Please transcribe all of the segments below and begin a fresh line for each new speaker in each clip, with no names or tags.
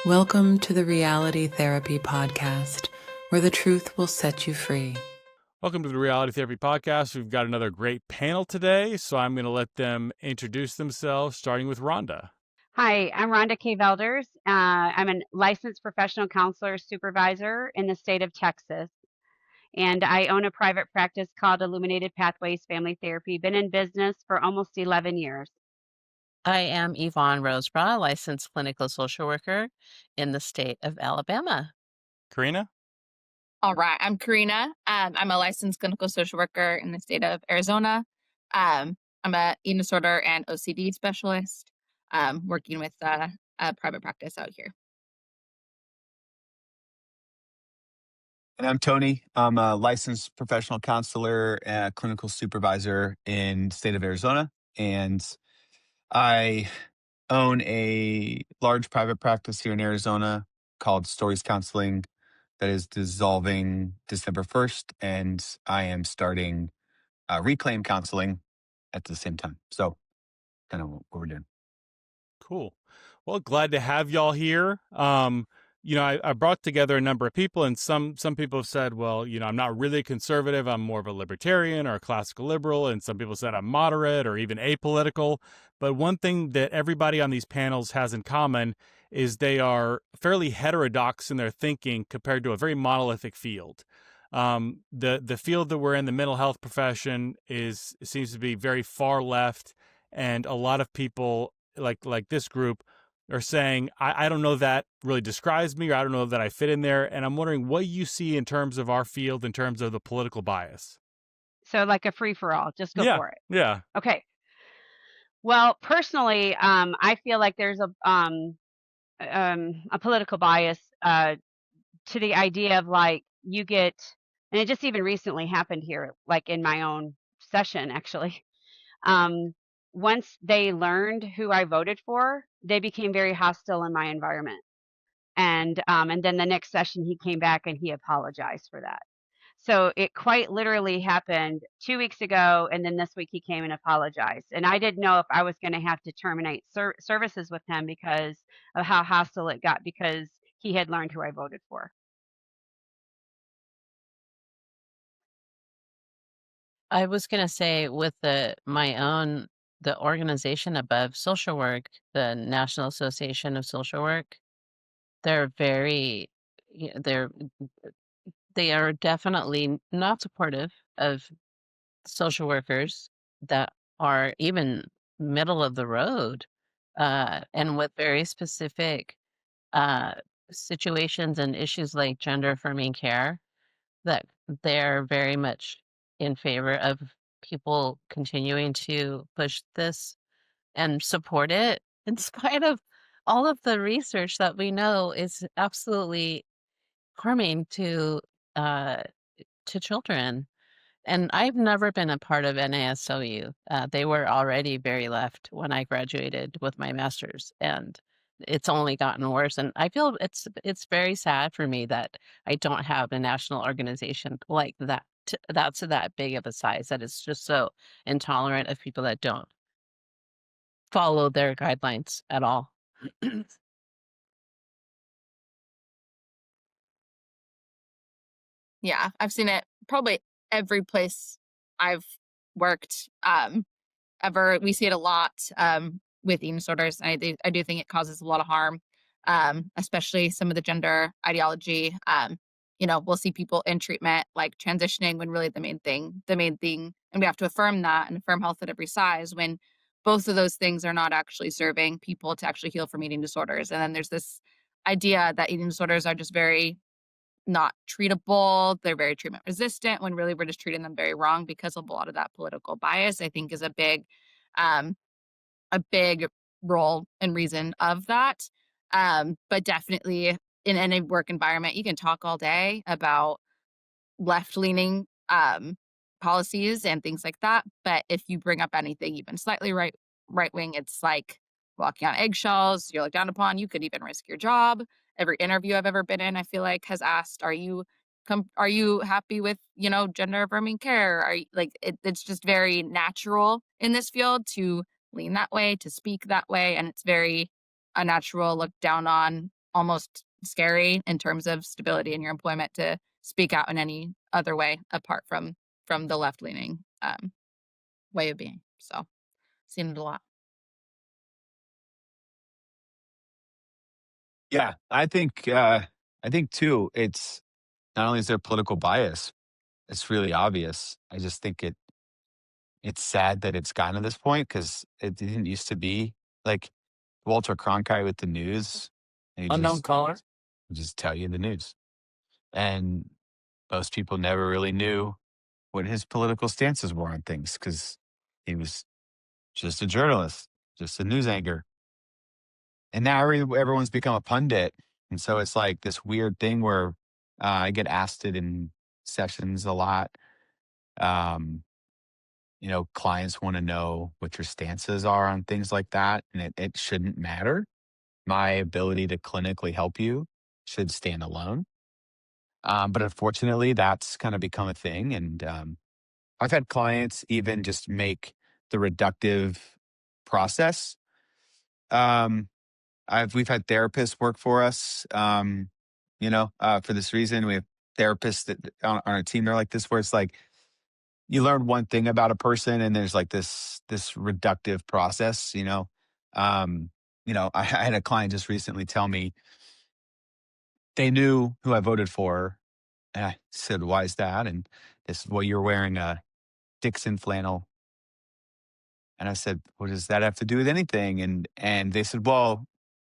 Welcome to the Reality Therapy Podcast, where the truth will set you free.
Welcome to the Reality Therapy Podcast. We've got another great panel today, so I'm going to let them introduce themselves, starting with Rhonda.
Hi, I'm Rhonda Kay Velders. I'm a licensed professional counselor supervisor in the state of Texas, and I own a private practice called Illuminated Pathways Family Therapy. Been in business for almost 11 years.
I am Yvonne Rosebraugh, licensed clinical social worker in the state of Alabama.
Carina?
All right, I'm Carina. I'm a licensed clinical social worker in the state of Arizona. I'm a eating disorder and OCD specialist, working with a private practice out here.
And I'm Tony. I'm a licensed professional counselor and clinical supervisor in the state of Arizona. And I own a large private practice here in Arizona called Stories Counseling that is dissolving December 1st. And I am starting Reclaim Counseling at the same time. So kind of what we're doing.
Cool. Well, glad to have y'all here. I brought together a number of people, and some people have said, well, I'm not really conservative. I'm more of a libertarian or a classical liberal. And some people said I'm moderate or even apolitical. But one thing that everybody on these panels has in common is they are fairly heterodox in their thinking compared to a very monolithic field. The field that we're in, the mental health profession, seems to be very far left, and a lot of people like this group are saying, I don't know that really describes me, or I don't know that I fit in there. And I'm wondering what you see in terms of our field, in terms of the political bias.
So like a free-for-all, just go for it.
Yeah.
Okay. Well, personally, I feel like there's a political bias to the idea of like you get, and it just even recently happened here, like in my own session, actually. Once they learned who I voted for, they became very hostile in my environment. And then the next session he came back and he apologized for that. So it quite literally happened 2 weeks ago, and then this week he came and apologized. And I didn't know if I was going to have to terminate services with him because of how hostile it got, because he had learned who I voted for.
I was going to say with the organization above social work, the National Association of Social Work, they're very, they are definitely not supportive of social workers that are even middle of the road, and with very specific situations and issues like gender affirming care, that they're very much in favor of people continuing to push this and support it in spite of all of the research that we know is absolutely harming to children. And I've never been a part of NASW. They were already very left when I graduated with my master's, and it's only gotten worse. And I feel it's very sad for me that I don't have a national organization like that. That's that big of a size that is just so intolerant of people that don't follow their guidelines at all.
Yeah, I've seen it probably every place I've worked. We see it a lot with eating disorders. And I do think it causes a lot of harm, especially some of the gender ideology. We'll see people in treatment like transitioning when really the main thing, and we have to affirm that and affirm health at every size when both of those things are not actually serving people to actually heal from eating disorders. And then there's this idea that eating disorders are just very not treatable. They're very treatment resistant when really we're just treating them very wrong because of a lot of that political bias, I think is a big role and reason of that. But definitely in any work environment, you can talk all day about left-leaning policies and things like that. But if you bring up anything even slightly right-wing, it's like walking on eggshells. You're looked down upon. You could even risk your job. Every interview I've ever been in, I feel like, has asked, "Are you happy with gender affirming care?" It's just very natural in this field to lean that way, to speak that way, and it's very unnatural, looked down on almost scary in terms of stability in your employment to speak out in any other way apart from the left-leaning way of being. So seen it a lot.
Yeah, I think too, it's not only is there political bias, it's really obvious. I just think it's sad that it's gotten to this point because it didn't used to be like Walter Cronkite with the news. He
Unknown caller.
just tell you the news. And most people never really knew what his political stances were on things because he was just a journalist, just a news anchor. And now everyone's become a pundit. And so it's like this weird thing where I get asked it in sessions a lot. Um, clients want to know what your stances are on things like that. And it shouldn't matter. My ability to clinically help you should stand alone. But unfortunately, that's kind of become a thing. And I've had clients even just make the reductive process. We've had therapists work for us, for this reason. We have therapists that on our team, they're like this, where it's like you learn one thing about a person and there's like this reductive process, I had a client just recently tell me they knew who I voted for. And I said, why is that? And they said, well, you're wearing a Dixon flannel. And I said, what does that have to do with anything? And they said, well,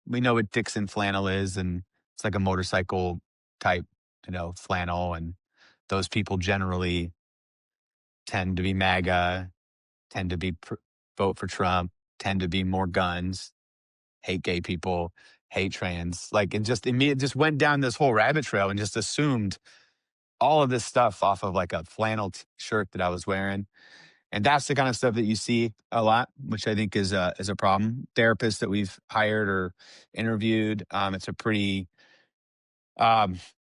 we know what Dixon flannel is, and it's like a motorcycle type, flannel. And those people generally tend to be MAGA, tend to be vote for Trump, tend to be more guns, hate gay people, hate trans. Like it just went down this whole rabbit trail and just assumed all of this stuff off of like a flannel shirt that I was wearing. And that's the kind of stuff that you see a lot, which I think is a problem. Therapists that we've hired or interviewed, it's a pretty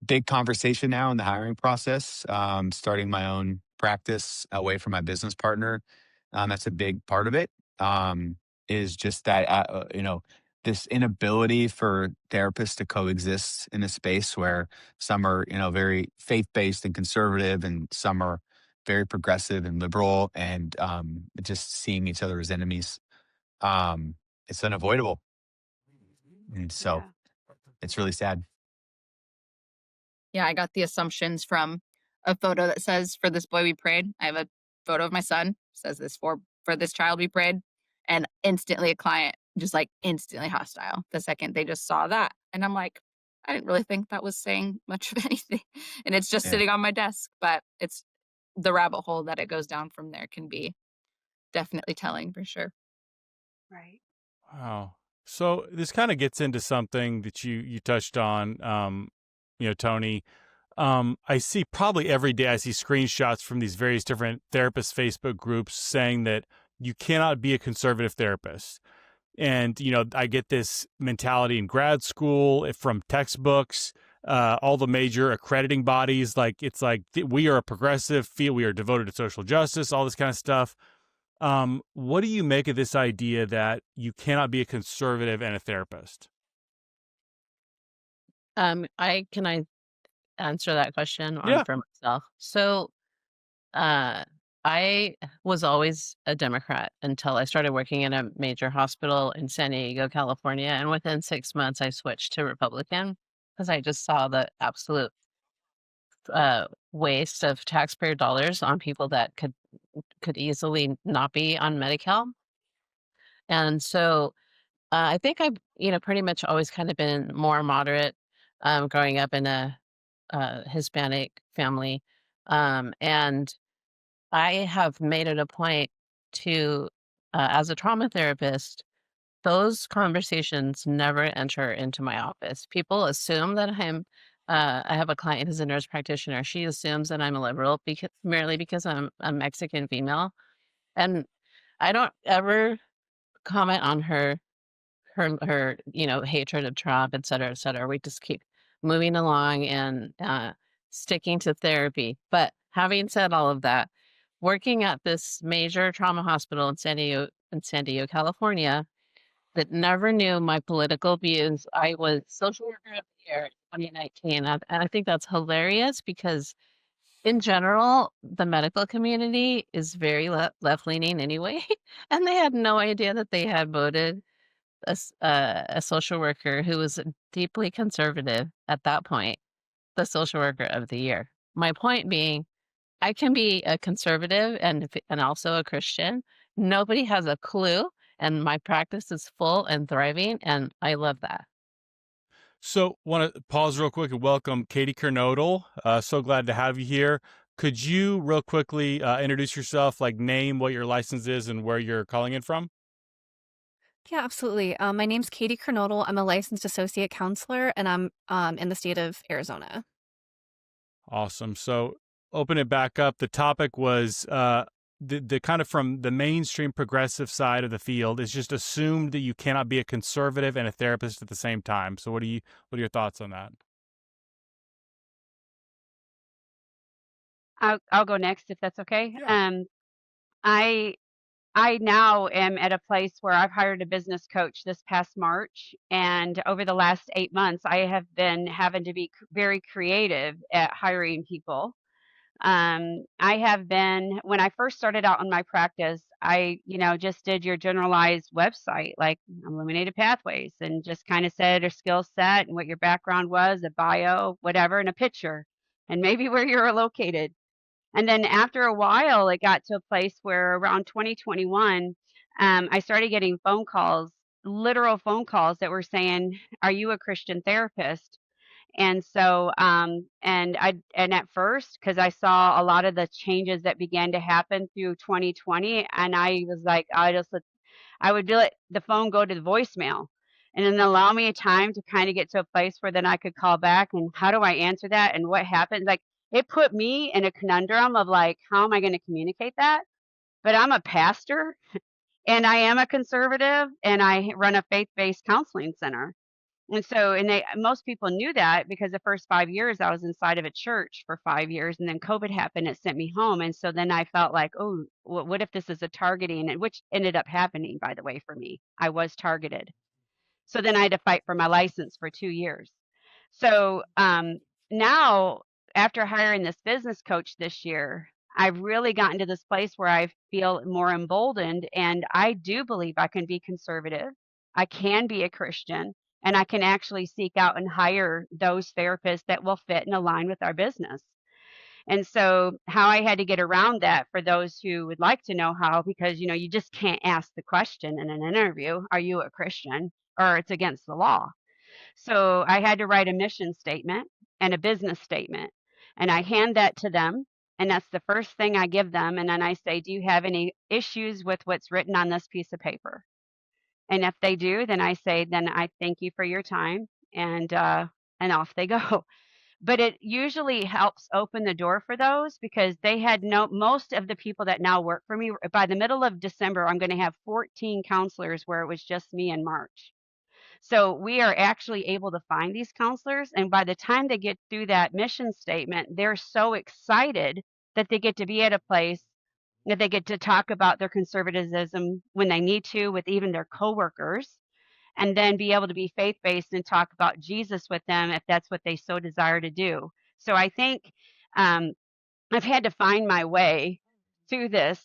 big conversation now in the hiring process. Starting my own practice away from my business partner, that's a big part of it. Is just that this inability for therapists to coexist in a space where some are very faith based and conservative, and some are very progressive and liberal, and just seeing each other as enemies. It's unavoidable, and so
Yeah.
it's really sad.
Yeah, I got the assumptions from a photo that says, "For this boy we prayed." I have a photo of my son, says this for this child we prayed. And instantly a client just like instantly hostile the second they just saw that. And I'm like, I didn't really think that was saying much of anything. And it's just
Yeah.
sitting on my desk, but it's the rabbit hole that it goes down from there can be definitely telling for sure.
Right.
Wow. So this kind of gets into something that you touched on, Tony. I see probably every day I see screenshots from these various different therapist Facebook groups saying that you cannot be a conservative therapist. And, I get this mentality in grad school from textbooks, all the major accrediting bodies. Like, it's like we are a progressive field. We are devoted to social justice, all this kind of stuff. What do you make of this idea that you cannot be a conservative and a therapist?
I answer that question
Yeah.
for myself. So, I was always a Democrat until I started working in a major hospital in San Diego, California, and within 6 months, I switched to Republican because I just saw the absolute waste of taxpayer dollars on people that could easily not be on Medi-Cal. And so I think I've pretty much always kind of been more moderate, growing up in a Hispanic family, and I have made it a point to, as a trauma therapist, those conversations never enter into my office. People assume that I have a client who's a nurse practitioner. She assumes that I'm a liberal merely because I'm a Mexican female. And I don't ever comment on her hatred of Trump, et cetera, et cetera. We just keep moving along and sticking to therapy. But having said all of that, working at this major trauma hospital in San Diego, California, that never knew my political views. I was social worker of the year in 2019. And I think that's hilarious because in general, the medical community is very left-leaning anyway. And they had no idea that they had voted a social worker who was deeply conservative at that point, the social worker of the year. My point being, I can be a conservative and also a Christian. Nobody has a clue, and my practice is full and thriving, and I love that.
So, want to pause real quick and welcome Katie Kernodle. So glad to have you here. Could you real quickly introduce yourself, like name what your license is and where you're calling in from?
Yeah, absolutely. My name's Katie Kernodle. I'm a licensed associate counselor, and I'm in the state of Arizona.
Awesome. So, open it back up. The topic was the kind of from the mainstream progressive side of the field is just assumed that you cannot be a conservative and a therapist at the same time. So, what are your thoughts on that?
I'll go next if that's okay.
Yeah.
I now am at a place where I've hired a business coach this past March, and over the last 8 months, I have been having to be very creative at hiring people. I have been, when I first started out in my practice, I, just did your generalized website, like Illuminated Pathways, and just kind of said a skill set and what your background was, a bio, whatever, and a picture, and maybe where you're located. And then after a while, it got to a place where around 2021, I started getting phone calls, literal phone calls that were saying, "Are you a Christian therapist?" And so, and at first, because I saw a lot of the changes that began to happen through 2020, and I was like, I would let the phone go to the voicemail, and then allow me a time to kind of get to a place where then I could call back. And how do I answer that? And what happened? Like it put me in a conundrum of like, how am I going to communicate that? But I'm a pastor and I am a conservative and I run a faith-based counseling center. And so, most people knew that because the first 5 years I was inside of a church for 5 years, and then COVID happened. It sent me home, and so then I felt like, oh, what if this is a targeting? And which ended up happening, by the way, for me. I was targeted. So then I had to fight for my license for 2 years. So now, after hiring this business coach this year, I've really gotten to this place where I feel more emboldened, and I do believe I can be conservative. I can be a Christian, and I can actually seek out and hire those therapists that will fit and align with our business. And so, how I had to get around that for those who would like to know how, because you just can't ask the question in an interview, "Are you a Christian?" or it's against the law. So I had to write a mission statement and a business statement, and I hand that to them. And that's the first thing I give them. And then I say, "Do you have any issues with what's written on this piece of paper?" And if they do, then I say, "Then I thank you for your time," and off they go. But it usually helps open the door for those because they had most of the people that now work for me. By the middle of December, I'm going to have 14 counselors where it was just me in March. So we are actually able to find these counselors. And by the time they get through that mission statement, they're so excited that they get to be at a place that they get to talk about their conservatism when they need to with even their coworkers, and then be able to be faith-based and talk about Jesus with them if that's what they so desire to do. So I think I've had to find my way through this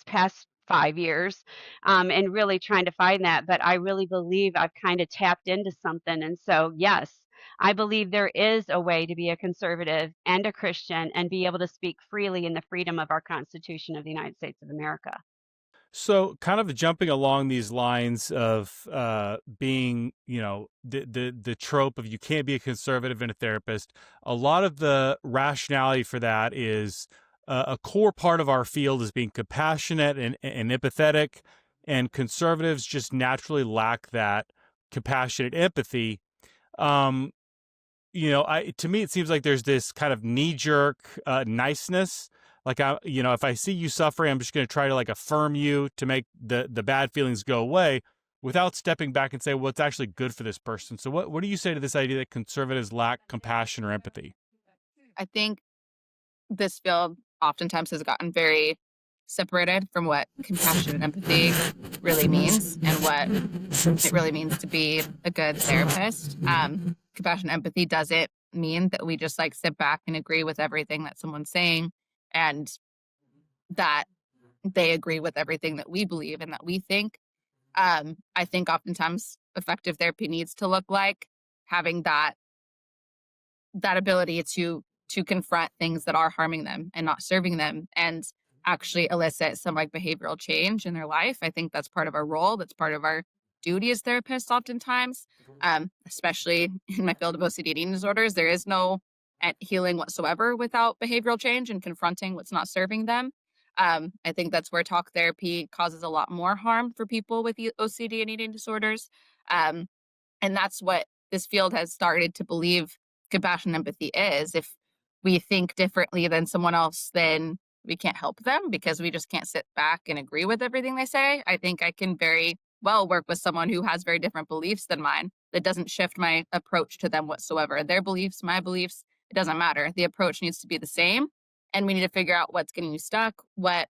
past 5 years, and really trying to find that. But I really believe I've kind of tapped into something. And so, yes, I believe there is a way to be a conservative and a Christian and be able to speak freely in the freedom of our Constitution of the United States of America.
So, kind of jumping along these lines of being, the trope of you can't be a conservative and a therapist. A lot of the rationality for that is a core part of our field is being compassionate and empathetic, and conservatives just naturally lack that compassionate empathy. Um, to me, it seems like there's this kind of knee-jerk niceness. Like, if I see you suffering, I'm just going to try to like affirm you to make the bad feelings go away without stepping back and say, well, it's actually good for this person. So what do you say to this idea that conservatives lack compassion or empathy?
I think this field oftentimes has gotten very separated from what compassion and empathy really means and what it really means to be a good therapist. Compassion and empathy doesn't mean that we just like sit back and agree with everything that someone's saying and that they agree with everything that we believe and that we think. I think oftentimes effective therapy needs to look like having that ability to confront things that are harming them and not serving them and actually elicit some like behavioral change in their life. I think that's part of our role. That's part of our duty as therapists oftentimes, especially in my field of OCD and eating disorders. There is no healing whatsoever without behavioral change and confronting what's not serving them. I think that's where talk therapy causes a lot more harm for people with OCD and eating disorders. And that's what this field has started to believe compassion and empathy is. If we think differently than someone else, then we can't help them because we just can't sit back and agree with everything they say. I think I can very well work with someone who has very different beliefs than mine that doesn't shift my approach to them whatsoever. Their beliefs, my beliefs, it doesn't matter. The approach needs to be the same. And we need to figure out what's getting you stuck, what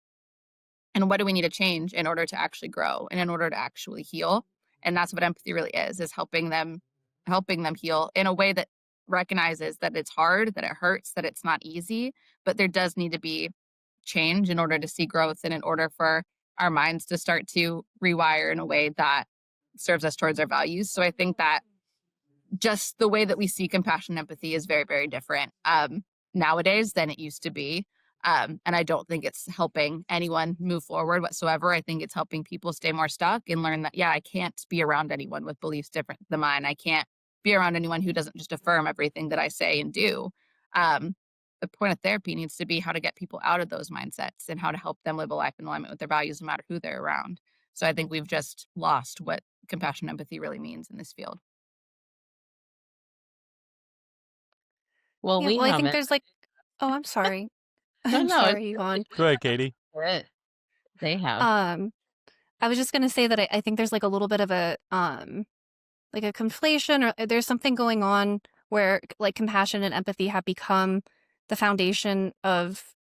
do we need to change in order to actually grow and in order to actually heal. And that's what empathy really is helping them heal in a way that recognizes that it's hard, that it hurts, that it's not easy, but there does need to be change in order to see growth and in order for our minds to start to rewire in a way that serves us towards our values. So I think that just the way that we see compassion and empathy is very, very different nowadays than it used to be. And I don't think it's helping anyone move forward whatsoever. I think it's helping people stay more stuck and learn that, I can't be around anyone with beliefs different than mine. I can't be around anyone who doesn't just affirm everything that I say and do. The point of therapy needs to be how to get people out of those mindsets and how to help them live a life in alignment with their values no matter who they're around. So I think we've just lost what compassion and empathy really means in this field.
Well,
Yeah,
we
well, I think
haven't.
there's like, oh, I'm sorry.
No,
I'm
no, it's
sorry, Yvonne.
Go ahead, Katie.
good. They have.
I was just gonna say that I think there's like a little bit of a like a conflation, or there's something going on where like compassion and empathy have become the foundation of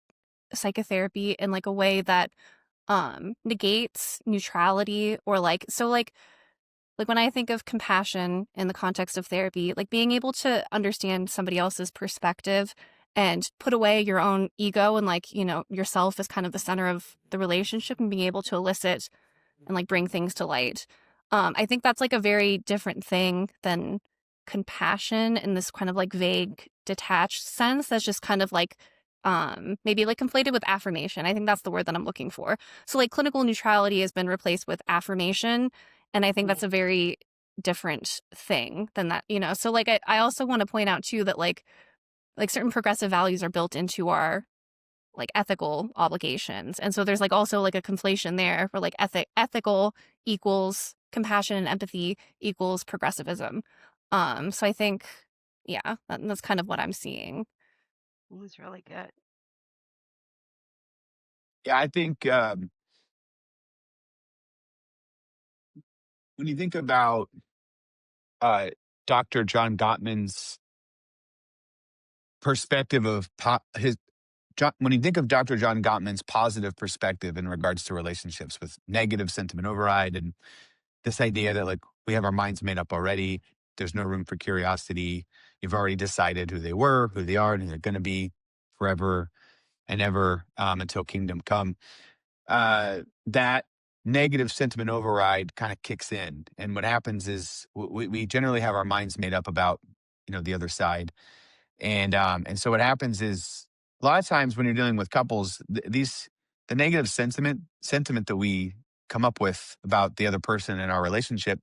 psychotherapy in like a way that negates neutrality, or like, so like when I think of compassion in the context of therapy, like being able to understand somebody else's perspective and put away your own ego and like, yourself as kind of the center of the relationship and being able to elicit and like bring things to light. I think that's like a very different thing than compassion in this kind of like vague, detached sense that's just kind of like maybe like conflated with affirmation. I think that's the word that I'm looking for. So like clinical neutrality has been replaced with affirmation. And I think that's a very different thing than that, So like I also want to point out too that like certain progressive values are built into our like ethical obligations. And so there's like also like a conflation there where like ethical equals compassion and empathy equals progressivism. So I think, that's kind of what I'm seeing.
It was really good.
Yeah, I think when you think about Dr. John Gottman's perspective of when you think of Dr. John Gottman's positive perspective in regards to relationships with negative sentiment override and this idea that like we have our minds made up already, there's no room for curiosity. You've already decided who they were, who they are, and who they're going to be forever and ever until kingdom come. That negative sentiment override kind of kicks in. And what happens is we generally have our minds made up about, the other side. And so what happens is a lot of times when you're dealing with couples, the negative sentiment that we come up with about the other person in our relationship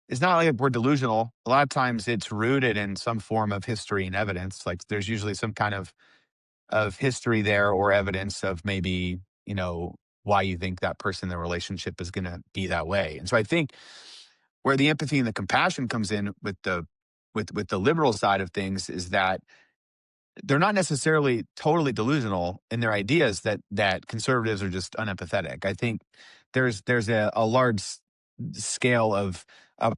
is not like we're delusional. A lot of times it's rooted in some form of history and evidence. Like there's usually some kind of history there or evidence of maybe, why you think that person in the relationship is going to be that way. And so I think where the empathy and the compassion comes in with the liberal side of things is that they're not necessarily totally delusional in their ideas that conservatives are just unempathetic. I think there's a large scale of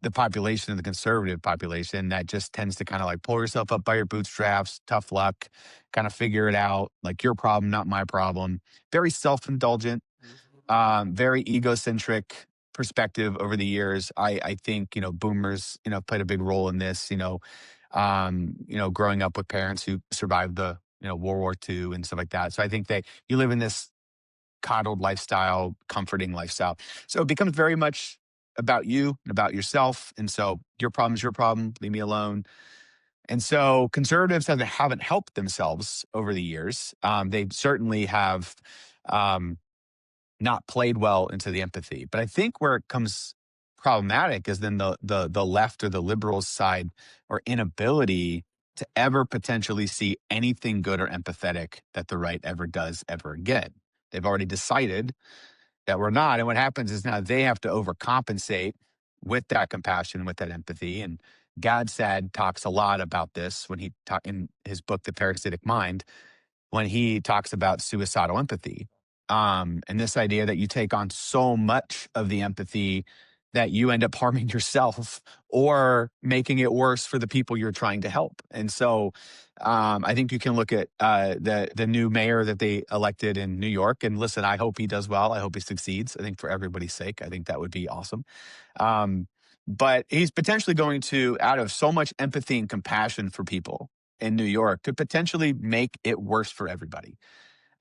the population, of the conservative population, that just tends to kind of like pull yourself up by your bootstraps, tough luck, kind of figure it out, like your problem, not my problem. Very self-indulgent, very egocentric perspective over the years. I think, boomers, played a big role in this, growing up with parents who survived the, World War II and stuff like that. So I think that you live in this coddled lifestyle, comforting lifestyle. So it becomes very much about you and about yourself. And so your problem is your problem. Leave me alone. And so conservatives haven't helped themselves over the years. They certainly have not played well into the empathy. But I think where it comes problematic is then the left or the liberals side, or inability to ever potentially see anything good or empathetic that the right ever does ever again. They've already decided that we're not. And what happens is now they have to overcompensate with that compassion, with that empathy. And Gadsad talks a lot about this when he in his book, The Parasitic Mind, when he talks about suicidal empathy. And this idea that you take on so much of the empathy that you end up harming yourself or making it worse for the people you're trying to help. And so I think you can look at the new mayor that they elected in New York. And listen, I hope he does well. I hope he succeeds. I think for everybody's sake, I think that would be awesome. But he's potentially going to, out of so much empathy and compassion for people in New York, could potentially make it worse for everybody.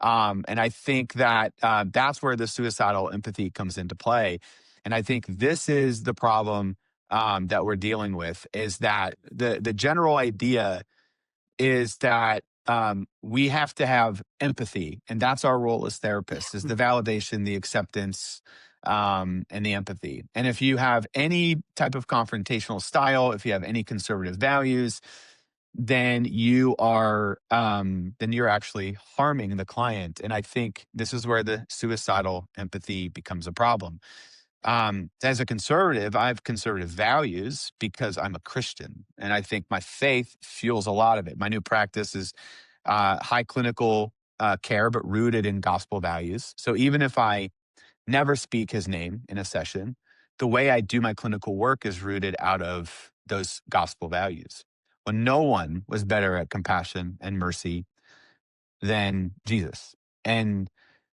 And I think that that's where the suicidal empathy comes into play. And I think this is the problem that we're dealing with, is that the general idea is that we have to have empathy. And that's our role as therapists, is the validation, the acceptance, and the empathy. And if you have any type of confrontational style, if you have any conservative values, then you're actually harming the client. And I think this is where the suicidal empathy becomes a problem. As a conservative, I have conservative values because I'm a Christian, and I think my faith fuels a lot of it. My new practice is high clinical care, but rooted in gospel values. So even if I never speak his name in a session, the way I do my clinical work is rooted out of those gospel values. When no one was better at compassion and mercy than Jesus. And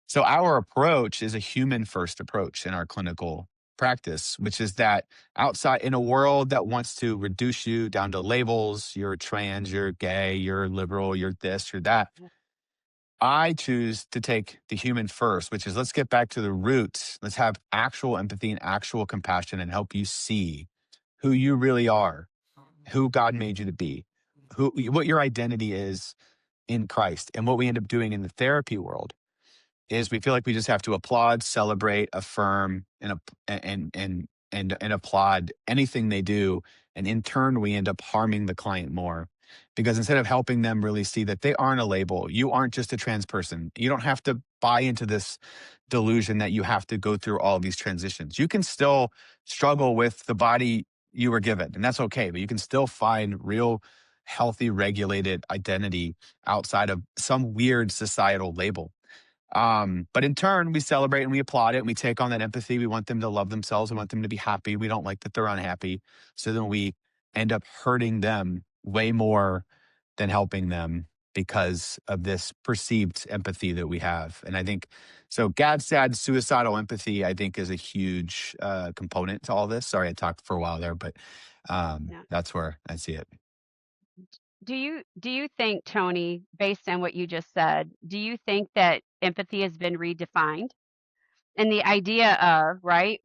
so our approach is a human first approach in our clinical practice, which is that outside, in a world that wants to reduce you down to labels, you're trans, you're gay, you're liberal, you're this, you're that, I choose to take the human first, which is, let's get back to the roots. Let's have actual empathy and actual compassion and help you see who you really are, who God made you to be, what your identity is in Christ. And what we end up doing in the therapy world is we feel like we just have to applaud, celebrate, affirm, and applaud anything they do. And in turn, we end up harming the client more, because instead of helping them really see that they aren't a label, you aren't just a trans person. You don't have to buy into this delusion that you have to go through all of these transitions. You can still struggle with the body you were given, and that's okay, but you can still find real, healthy, regulated identity outside of some weird societal label. But in turn, we celebrate and we applaud it, and we take on that empathy. We want them to love themselves. We want them to be happy. We don't like that they're unhappy. So then we end up hurting them way more than helping them because of this perceived empathy that we have. And I think, so Gadsad suicidal empathy, I think, is a huge component to all this. Sorry, I talked for a while there, but
Yeah.
that's where I see it.
Do you think, Tony, based on what you just said, do you think that empathy has been redefined? And the idea of, right,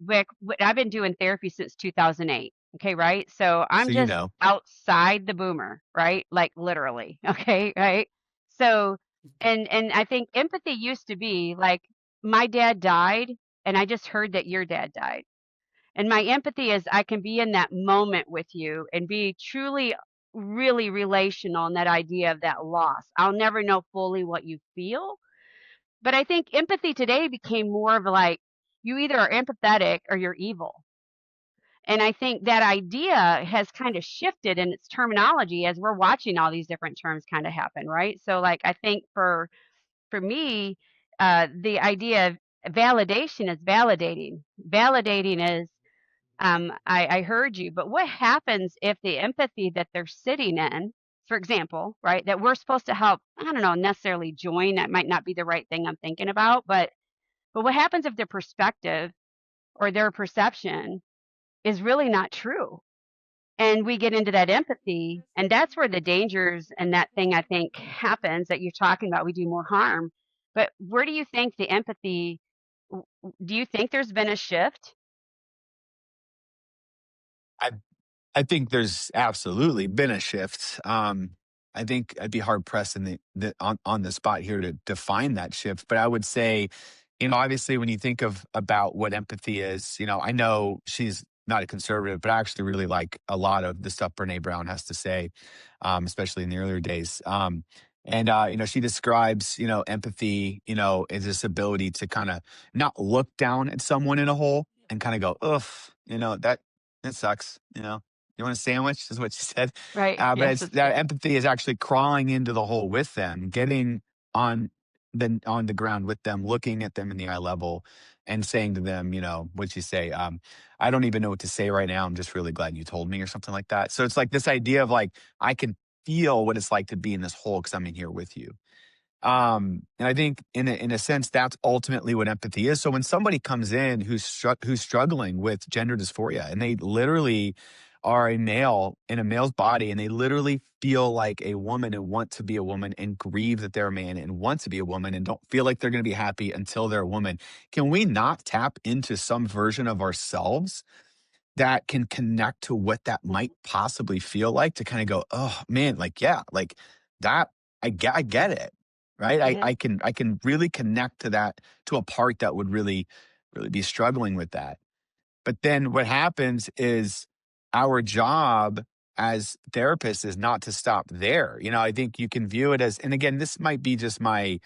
I've been doing therapy since 2008. Okay, right? So I'm
So,
just outside the boomer, right? Like literally. Okay, right? So and I think empathy used to be like, my dad died and I just heard that your dad died. And my empathy is I can be in that moment with you and be truly, really relational in that idea of that loss. I'll never know fully what you feel. But I think empathy today became more of like, you either are empathetic or you're evil. And I think that idea has kind of shifted in its terminology as we're watching all these different terms kind of happen, right? So like, I think for me, the idea of validation is validating. Validating is I heard you, but what happens if the empathy that they're sitting in, for example, right, that we're supposed to help, I don't know, necessarily join, that might not be the right thing I'm thinking about, but what happens if their perspective or their perception is really not true? And we get into that empathy, and that's where the dangers and that thing I think happens that you're talking about. We do more harm. But where do you think the empathy, do you think there's been a shift?
I I think there's absolutely been a shift. I think I'd be hard pressed in on the spot here to define that shift, but I would say, obviously when you think of about what empathy is, I know she's not a conservative, but I actually really like a lot of the stuff Brene Brown has to say, especially in the earlier days. And she describes, empathy, as this ability to kind of not look down at someone in a hole and kind of go, ugh, that sucks. You want a sandwich is what she said.
Right.
But
Yes,
it's
that's
that
good.
empathy is actually crawling into the hole with them, getting on the ground with them, looking at them in the eye level and saying to them, what'd you say? I don't even know what to say right now. I'm just really glad you told me or something like that. So it's like this idea of like, I can feel what it's like to be in this hole because I'm in here with you. And I think in a sense, that's ultimately what empathy is. So when somebody comes in who's struggling with gender dysphoria and they literally are a male in a male's body and they literally feel like a woman and want to be a woman and grieve that they're a man and want to be a woman and don't feel like they're going to be happy until they're a woman, can we not tap into some version of ourselves that can connect to what that might possibly feel like to kind of go, oh man, like, yeah, like that, I get it. Right.
Mhm.
I can really connect to that, to a part that would really, really be struggling with that. But then what happens is our job as therapists is not to stop there. I think you can view it as, and again, this might be just my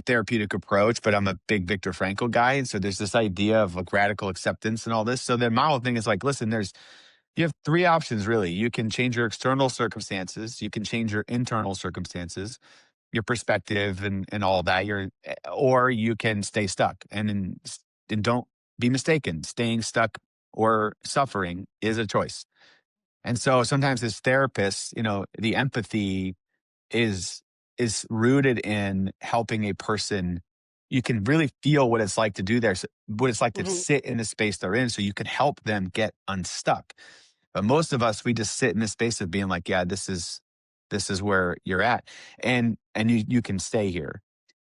therapeutic approach, but I'm a big Viktor Frankl guy. And so there's this idea of like radical acceptance and all this. So the model thing is like, listen, you have three options really. You can change your external circumstances, you can change your internal circumstances, your perspective and all that. Or you can stay stuck. And don't be mistaken. Staying stuck or suffering is a choice. And so sometimes as therapists, the empathy is is rooted in helping a person. You can really feel what it's like to do there, what it's like to
Mhm.
sit in the space they're in, so you can help them get unstuck. But most of us, we just sit in the space of being like, yeah, this is where you're at, and you can stay here,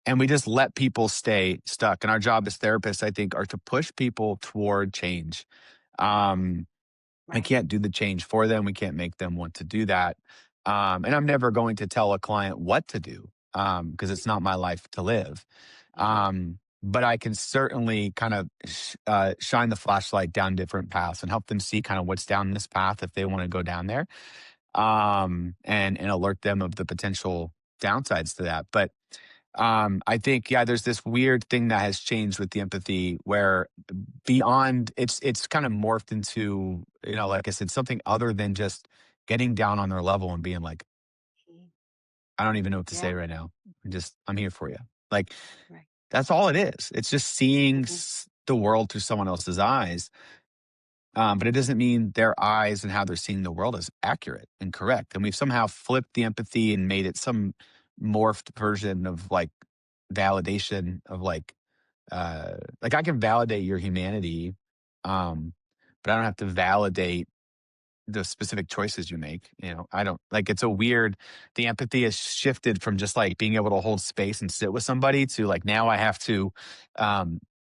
and we just let people stay stuck. And our job as therapists, I think, are to push people toward change. Um, I
Right.
can't do the change for them. We can't make them want to do that. And I'm never going to tell a client what to do because it's not my life to live.
Mhm.
But I can certainly kind of shine the flashlight down different paths and help them see kind of what's down this path if they want to go down there, and alert them of the potential downsides to that. But I think, yeah, there's this weird thing that has changed with the empathy where beyond it's kind of morphed into, like I said, something other than just getting down on their level and being like,
Mhm.
I don't even know what to say
Yeah.
right now. I'm here for you. Like,
Right.
that's all it is. It's just seeing
Mhm.
the world through someone else's eyes. But it doesn't mean their eyes and how they're seeing the world is accurate and correct. And we've somehow flipped the empathy and made it some morphed version of like validation of like I can validate your humanity, um, but I don't have to validate the specific choices you make. I don't like it's a weird the empathy has shifted from just like being able to hold space and sit with somebody to like now I have to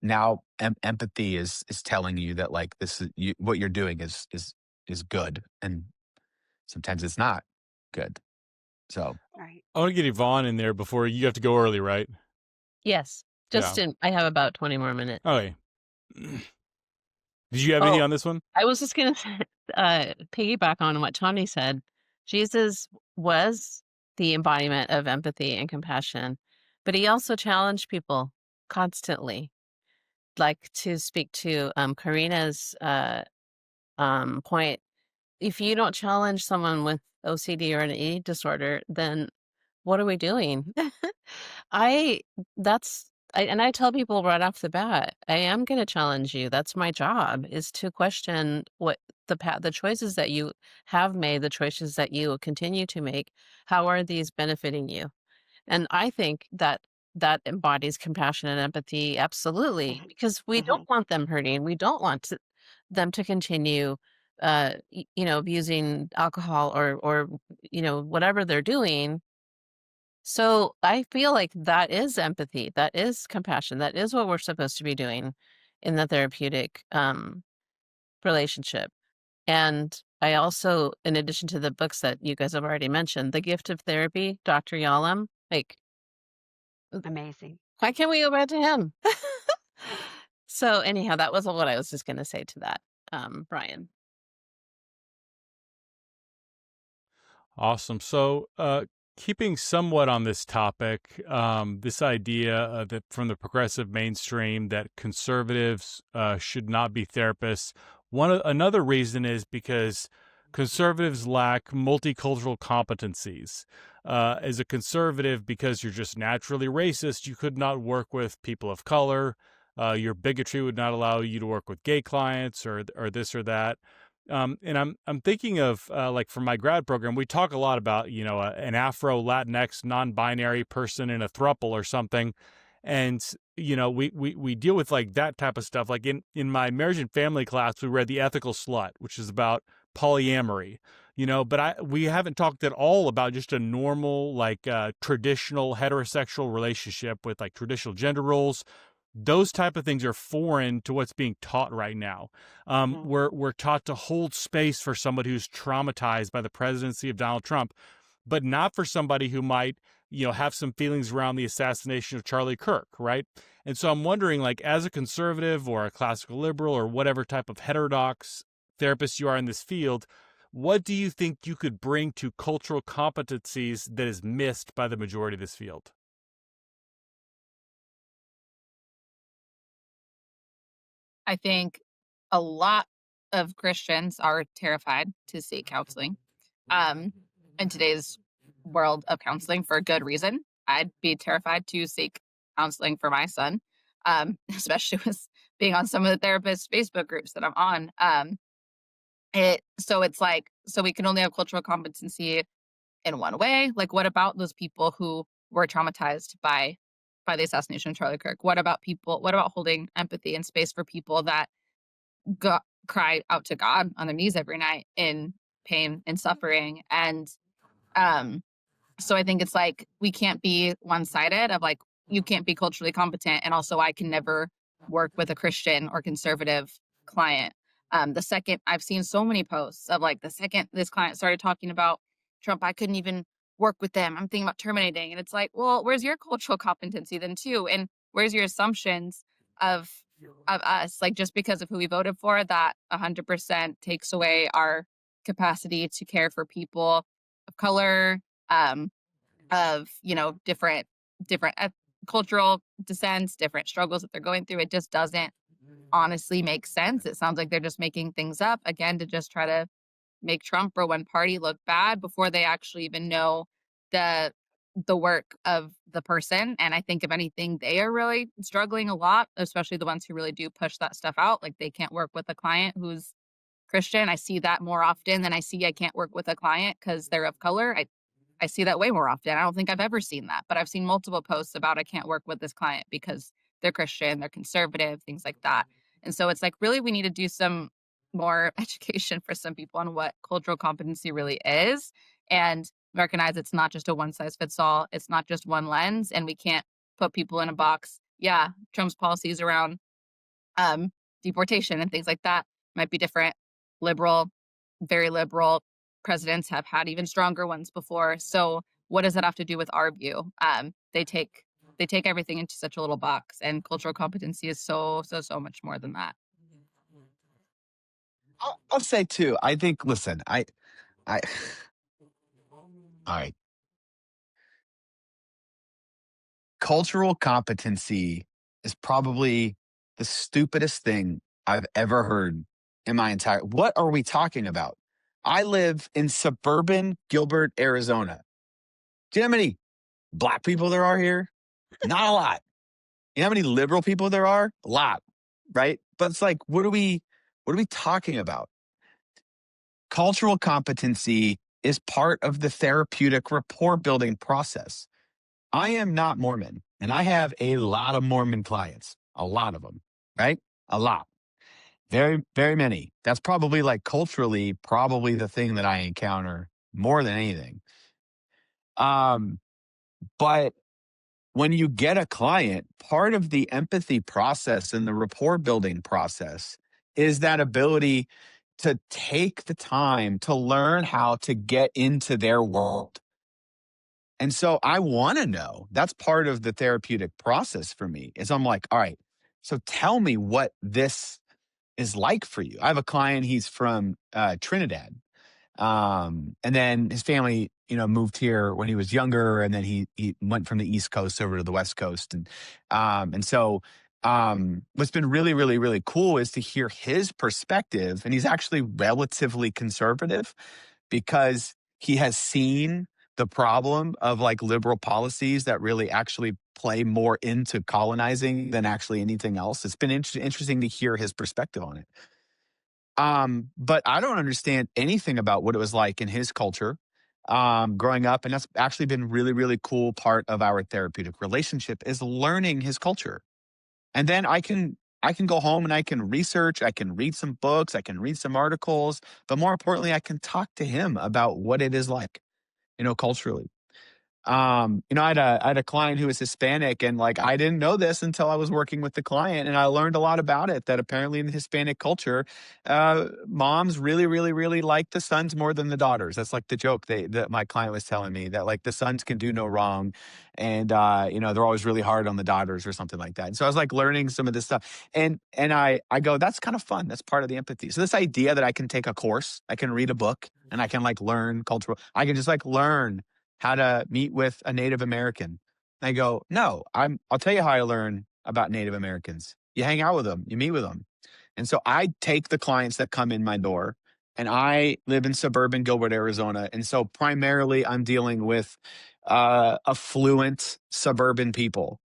now empathy is telling you that like this is what you're doing is good, and sometimes it's not good. So
Right.
I want to get Yvonne in there before you have to go early, right?
Yes.
Yeah.
I have about 20 more minutes.
Okay. Did you have anything
Oh,
on this one?
I was just going to piggyback on what Tawny said. Jesus was the embodiment of empathy and compassion, but he also challenged people constantly. Like to speak to Karina's point, if you don't challenge someone with OCD or an eating disorder, then what are we doing? I that's I tell people right off the bat, I am going to challenge you. That's my job, is to question what the choices that you have made, the choices that you will continue to make. How are these benefiting you? And I think that that embodies compassion and empathy, absolutely, because we don't want them hurting. We don't want them to continue, abusing alcohol or whatever they're doing. So I feel like that is empathy, that is compassion, that is what we're supposed to be doing in the therapeutic relationship. And I also, in addition to the books that you guys have already mentioned, The Gift of Therapy, Dr. Yalom, like,
Amazing.
why can't we go back to him? So anyhow, that was what I was just going to say to that, Brian.
Awesome. So, keeping somewhat on this topic, this idea that from the progressive mainstream that conservatives should not be therapists. Another reason is because conservatives lack multicultural competencies. As a conservative, because you're just naturally racist, you could not work with people of color. Your bigotry would not allow you to work with gay clients or this or that. And I'm thinking of like for my grad program, we talk a lot about an Afro Latinx non-binary person in a throuple or something, and we deal with like that type of stuff. Like in my marriage and family class, we read The Ethical Slut, which is about polyamory. But we haven't talked at all about just a normal like traditional heterosexual relationship with like traditional gender roles. Those type of things are foreign to what's being taught right now. We're taught to hold space for somebody who's traumatized by the presidency of Donald Trump, but not for somebody who might, have some feelings around the assassination of Charlie Kirk, right? And so I'm wondering, like, as a conservative or a classical liberal or whatever type of heterodox therapist you are in this field, what do you think you could bring to cultural competencies that is missed by the majority of this field?
I think a lot of Christians are terrified to seek counseling. In today's world of counseling, for a good reason. I'd be terrified to seek counseling for my son, especially with being on some of the therapist Facebook groups that I'm on. It's like, so we can only have cultural competency in one way. Like, what about those people who were traumatized by the assassination of Charlie Kirk? What about holding empathy and space for people that cry out to God on their knees every night in pain and suffering? And so I think it's like, we can't be one-sided of like, you can't be culturally competent and also I can never work with a Christian or conservative client. The second, I've seen so many posts of like, the second this client started talking about Trump, I couldn't even work with them. I'm thinking about terminating. And it's like, well, where's your cultural competency then too? And where's your assumptions of us? Like, just because of who we voted for, that 100% takes away our capacity to care for people of color, of different cultural descents, different struggles that they're going through. It just doesn't honestly make sense. It sounds like they're just making things up again to just try to make Trump or one party look bad before they actually even know the work of the person. And I think if anything, they are really struggling a lot, especially the ones who really do push that stuff out. Like, they can't work with a client who's Christian. I see that more often than I can't work with a client because they're of color. I see that way more often. I don't think I've ever seen that, but I've seen multiple posts about I can't work with this client because they're Christian, they're conservative, things like that. And so it's like, really, we need to do some more education for some people on what cultural competency really is, and recognize it's not just a one size fits all. It's not just one lens, and we can't put people in a box. Yeah, Trump's policies around deportation and things like that might be different. Liberal, very liberal presidents have had even stronger ones before. So what does that have to do with our view? They take everything into such a little box, and cultural competency is so much more than that.
I'll say too. I think. Listen, all right. Cultural competency is probably the stupidest thing I've ever heard in my entire. What are we talking about? I live in suburban Gilbert, Arizona. Do you know how many Black people there are here? Not a lot. You know how many liberal people there are? A lot, right? But it's like, what are we talking about? Cultural competency is part of the therapeutic rapport building process. I am not Mormon, and I have a lot of Mormon clients, a lot of them, right? A lot. Very, very many. That's probably like culturally, probably the thing that I encounter more than anything. But when you get a client, part of the empathy process and the rapport building process is that ability to take the time to learn how to get into their world. And so I want to know, that's part of the therapeutic process for me, is I'm like, all right, so tell me what this is like for you. I have a client, he's from Trinidad. And then his family, moved here when he was younger, and then he went from the East Coast over to the West Coast. And so what's been really, really, really cool is to hear his perspective. And he's actually relatively conservative because he has seen the problem of like liberal policies that really actually play more into colonizing than actually anything else. It's been interesting to hear his perspective on it. But I don't understand anything about what it was like in his culture growing up. And that's actually been really, really cool part of our therapeutic relationship is learning his culture. And then I can go home and I can research, I can read some books, I can read some articles, but more importantly, I can talk to him about what it is like, culturally. I had a client who was Hispanic, and like I didn't know this until I was working with the client, and I learned a lot about it. That apparently in the Hispanic culture, moms really, really, really like the sons more than the daughters. That's like the joke that my client was telling me, that like the sons can do no wrong, and they're always really hard on the daughters or something like that. And so I was like learning some of this stuff, and I go, that's kind of fun. That's part of the empathy. So this idea that I can take a course, I can read a book, and I can like learn cultural. I can just like learn how to meet with a Native American. And I go, no, I'll tell you how I learn about Native Americans. You hang out with them, you meet with them. And so I take the clients that come in my door, and I live in suburban Gilbert, Arizona. And so primarily I'm dealing with affluent suburban people.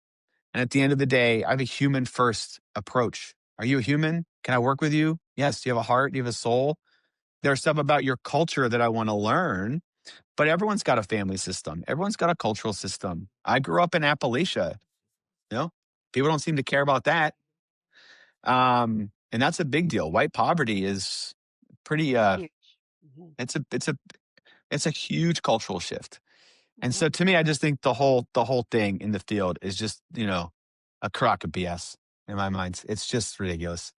And at the end of the day, I have a human first approach. Are you a human? Can I work with you? Yes. Do you have a heart? Do you have a soul? There's stuff about your culture that I want to learn. But everyone's got a family system. Everyone's got a cultural system. I grew up in Appalachia. People don't seem to care about that. And that's a big deal. White poverty is pretty.
Huge.
It's a huge cultural shift. And so to me, I just think the whole thing in the field is just a crock of BS in my mind. It's just ridiculous.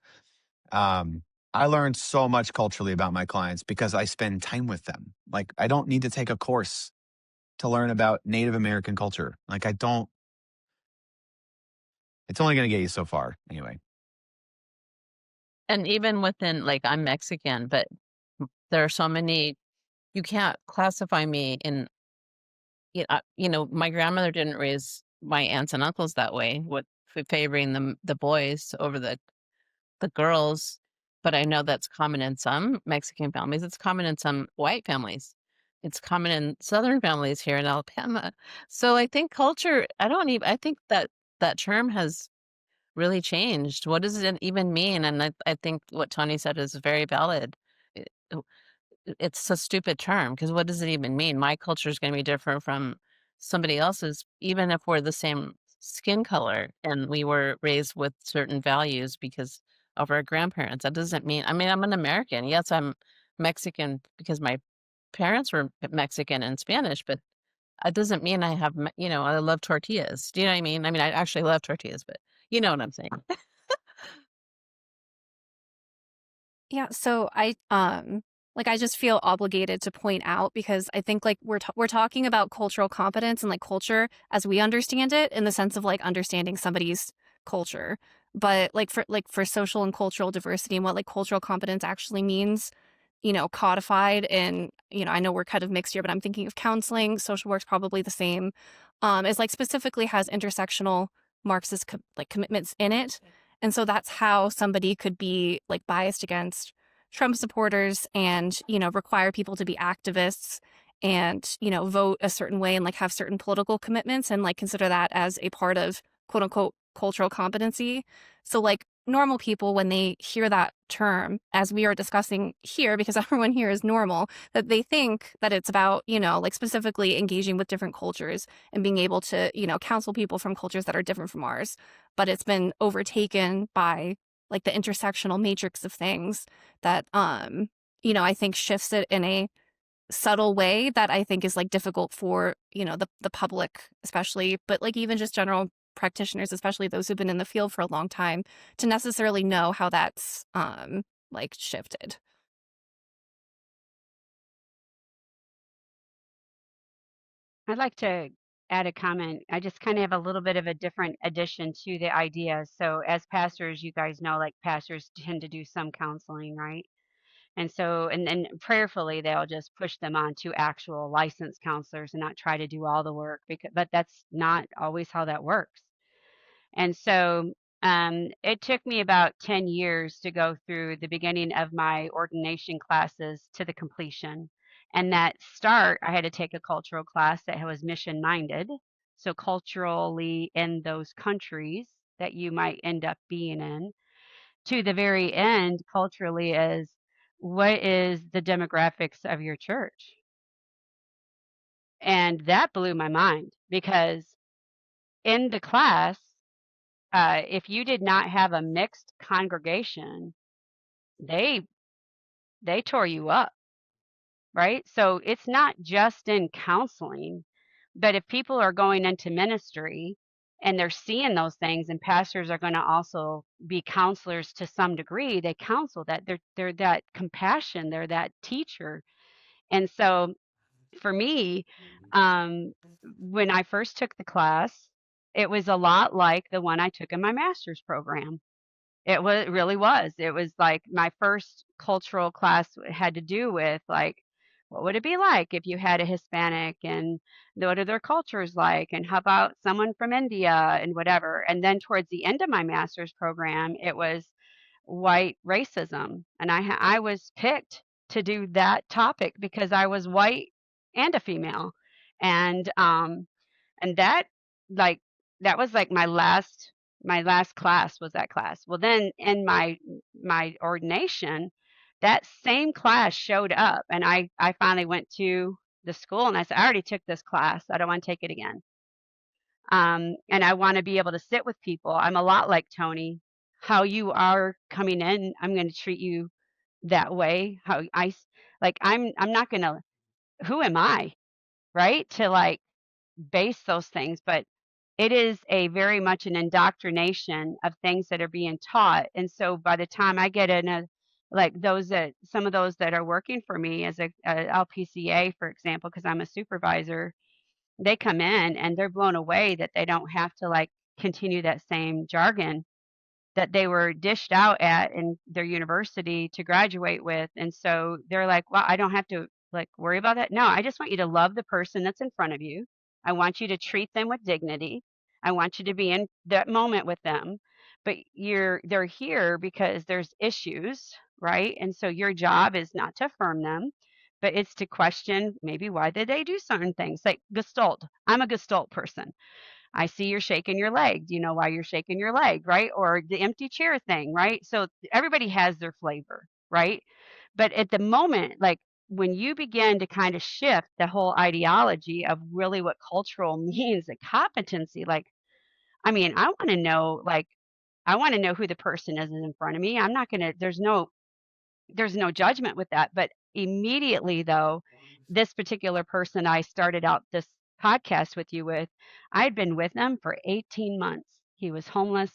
I learned so much culturally about my clients because I spend time with them. Like, I don't need to take a course to learn about Native American culture. Like, it's only going to get you so far anyway.
And even within, like, I'm Mexican, but there are so many, you can't classify me in, my grandmother didn't raise my aunts and uncles that way, with favoring the boys over the girls. But I know that's common in some Mexican families. It's common in some white families. It's common in Southern families here in Alabama. So I think culture, I think that term has really changed. What does it even mean? And I think what Tony said is very valid. It's a stupid term, because what does it even mean? My culture is going to be different from somebody else's, even if we're the same skin color and we were raised with certain values because of our grandparents. That doesn't mean, I'm an American. Yes, I'm Mexican because my parents were Mexican and Spanish, but it doesn't mean I have, I love tortillas. Do you know what I mean? I actually love tortillas, but you know what I'm saying.
Yeah, so I just feel obligated to point out, because I think like we're talking about cultural competence and like culture as we understand it, in the sense of like understanding somebody's culture. But for social and cultural diversity and what like cultural competence actually means, codified. And I know we're kind of mixed here, but I'm thinking of counseling. Social work's probably the same. Is like specifically has intersectional Marxist commitments in it. And so that's how somebody could be like biased against Trump supporters and, require people to be activists and, vote a certain way and like have certain political commitments and like consider that as a part of quote unquote cultural competency. So like normal people, when they hear that term, as we are discussing here, because everyone here is normal, that they think that it's about, you know, like specifically engaging with different cultures and being able to, you know, counsel people from cultures that are different from ours. But it's been overtaken by like the intersectional matrix of things that, you know, I think shifts it in a subtle way that I think is like difficult for, you know, the public especially, but like even just general practitioners, especially those who've been in the field for a long time, to necessarily know how that's like shifted.
I'd like to add a comment. I just kind of have a little bit of a different addition to the idea. So as pastors, you guys know, like pastors tend to do some counseling, right? And so, and then prayerfully, they'll just push them on to actual licensed counselors and not try to do all the work, because, but that's not always how that works. And so it took me about 10 years to go through the beginning of my ordination classes to the completion. And that start, I had to take a cultural class that was mission minded. So culturally in those countries that you might end up being in, to the very end, culturally, is what is the demographics of your church? And that blew my mind, because in the class, if you did not have a mixed congregation, they tore you up, right? So it's not just in counseling, but if people are going into ministry and they're seeing those things, and pastors are going to also be counselors to some degree, they counsel that they're that compassion, they're that teacher. And so for me, when I first took the class, it was a lot like the one I took in my master's program. It really was. It was like my first cultural class had to do with like, what would it be like if you had a Hispanic, and what are their cultures like, and how about someone from India and whatever. And then towards the end of my master's program, it was white racism, and I was picked to do that topic because I was white and a female, and and that, like, that was like my last class was that class. Well, then in my ordination, that same class showed up, and I finally went to the school and I said, I already took this class, I don't want to take it again. And I want to be able to sit with people. I'm a lot like Tony. How you are coming in, I'm going to treat you that way. How like I'm not going to, who am I, right, to like base those things. But it is a very much an indoctrination of things that are being taught. And so by the time I get in a, like those that, some of those that are working for me as a LPCA, for example, because I'm a supervisor, they come in and they're blown away that they don't have to like continue that same jargon that they were dished out at in their university to graduate with. And so they're like, well, I don't have to like worry about that. No, I just want you to love the person that's in front of you. I want you to treat them with dignity. I want you to be in that moment with them. But they're here because there's issues, right? And so your job is not to affirm them, but it's to question maybe why did they do certain things. Like Gestalt. I'm a Gestalt person. I see you're shaking your leg. Do you know why you're shaking your leg, right? Or the empty chair thing, right? So everybody has their flavor, right? But at the moment, like when you begin to kind of shift the whole ideology of really what cultural means, the competency, like, I mean, I want to know, like, I want to know who the person is in front of me. I'm not going to, there's no judgment with that. But immediately, though, this particular person I started out this podcast with you with, I'd been with him for 18 months. He was homeless.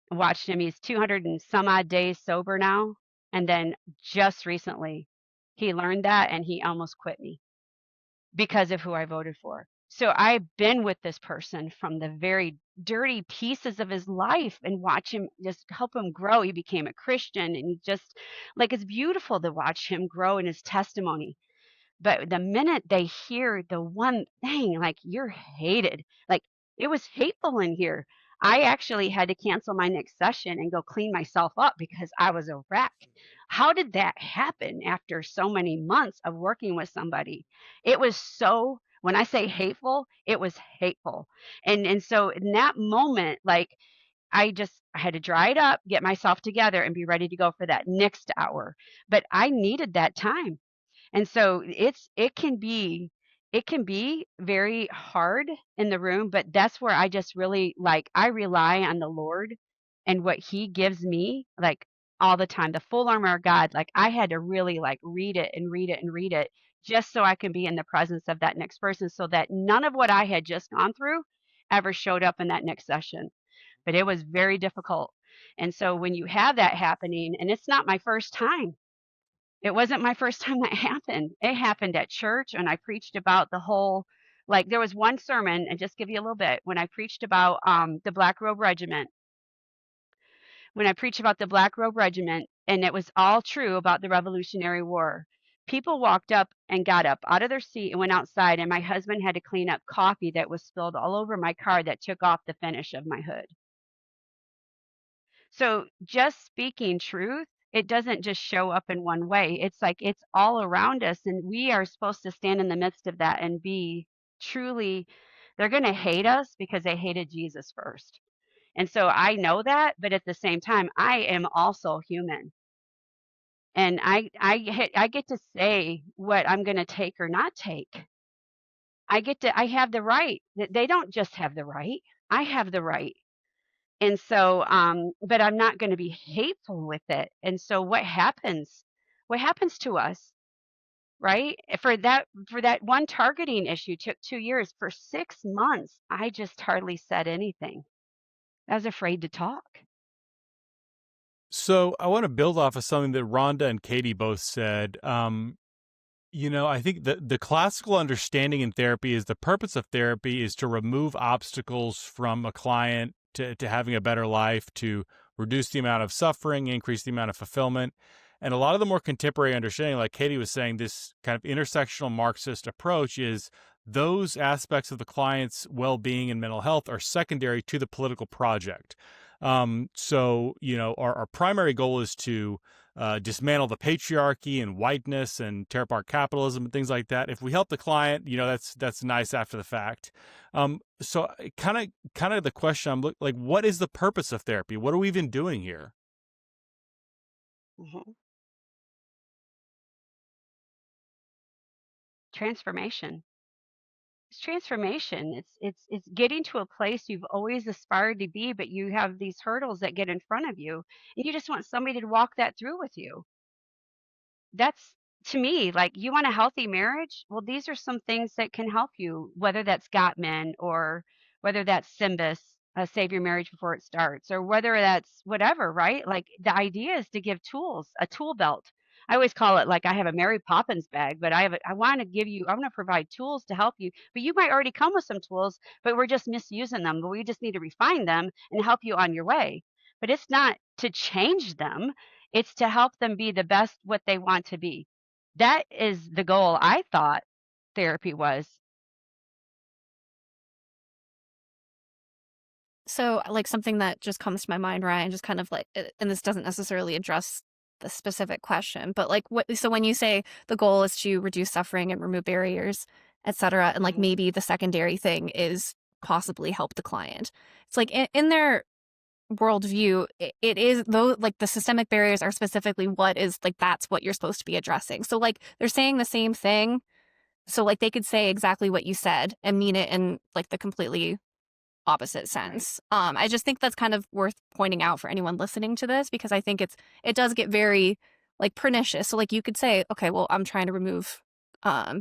Watched him. He's 200 and some odd days sober now. And then just recently, he learned that and he almost quit me because of who I voted for. So I've been with this person from the very dirty pieces of his life and watch him, just help him grow. He became a Christian, and just like, it's beautiful to watch him grow in his testimony. But the minute they hear the one thing, like, you're hated, like, it was hateful in here. I actually had to cancel my next session and go clean myself up because I was a wreck. How did that happen after so many months of working with somebody? It was so, When I say hateful, it was hateful. And so in that moment, like I had to dry it up, get myself together, and be ready to go for that next hour. But I needed that time. And so it can be very hard in the room, but that's where I just really like I rely on the Lord and what he gives me like all the time, the full armor of God. Like I had to really like read it and read it and read it just so I can be in the presence of that next person so that none of what I had just gone through ever showed up in that next session. But it was very difficult. And so when you have that happening, and it's not my first time, it wasn't my first time that happened. It happened at church, and I preached about the whole, like there was one sermon, and just give you a little bit, when I preached about the Black Robe Regiment. When I preached about the Black Robe Regiment, and it was all true about the Revolutionary War. People walked up and got up out of their seat and went outside, and my husband had to clean up coffee that was spilled all over my car that took off the finish of my hood. So just speaking truth, it doesn't just show up in one way. It's like it's all around us, and we are supposed to stand in the midst of that and be truly, they're going to hate us because they hated Jesus first. And so I know that, but at the same time, I am also human. And I get to say what I'm going to take or not take. I have the right. They don't just have the right. I have the right. And so, but I'm not going to be hateful with it. And so what happens? What happens to us, right? For that one targeting issue took 2 years. For 6 months, I just hardly said anything. I was afraid to talk.
So I want to build off of something that Rhonda and Katie both said. I think the classical understanding in therapy is the purpose of therapy is to remove obstacles from a client to having a better life, to reduce the amount of suffering, increase the amount of fulfillment. And a lot of the more contemporary understanding, like Katie was saying, this kind of intersectional Marxist approach is those aspects of the client's well-being and mental health are secondary to the political project. Our primary goal is to dismantle the patriarchy and whiteness and tear apart capitalism and things like that. If we help the client, that's nice after the fact. So kind of the question I'm like, what is the purpose of therapy? What are we even doing here?
Mm-hmm. Transformation. It's transformation. It's getting to a place you've always aspired to be, but you have these hurdles that get in front of you, and you just want somebody to walk that through with you. That's to me like you want a healthy marriage. Well, these are some things that can help you, whether that's Gottman or whether that's Symbis, save your marriage before it starts, or whether that's whatever, right? Like the idea is to give tools, a tool belt. I always call it like I have a Mary Poppins bag, but I want to provide tools to help you. But you might already come with some tools, but we're just misusing them. But we just need to refine them and help you on your way. But it's not to change them. It's to help them be the best what they want to be. That is the goal I thought therapy was.
So, like, something that just comes to my mind, Ryan, just kind of like, and this doesn't necessarily address the specific question, but like, so when you say the goal is to reduce suffering and remove barriers, etc., and like maybe the secondary thing is possibly help the client. It's like in their worldview, it is though, like the systemic barriers are specifically what is like, that's what you're supposed to be addressing. So like they're saying the same thing. So like they could say exactly what you said and mean it in like the completely opposite sense. I just think that's kind of worth pointing out for anyone listening to this, because I think it does get very like pernicious. So like you could say, okay, well, I'm trying to remove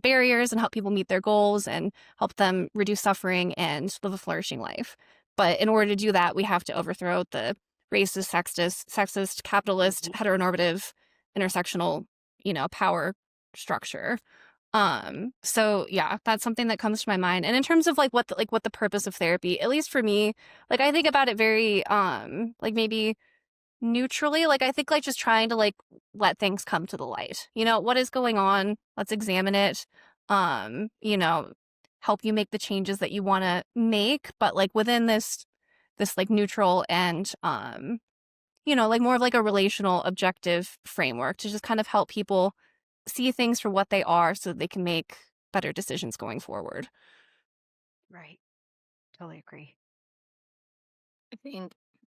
barriers and help people meet their goals and help them reduce suffering and live a flourishing life. But in order to do that, we have to overthrow the racist, sexist, capitalist, heteronormative, intersectional, power structure. So yeah, that's something that comes to my mind. And in terms of what the purpose of therapy, at least for me, like I think about it very like maybe neutrally. Like I think like just trying to like let things come to the light. What is going on? Let's examine it. Help you make the changes that you want to make, but like within this like neutral and like more of like a relational objective framework to just kind of help people see things for what they are so that they can make better decisions going forward.
Right. Totally agree.
I think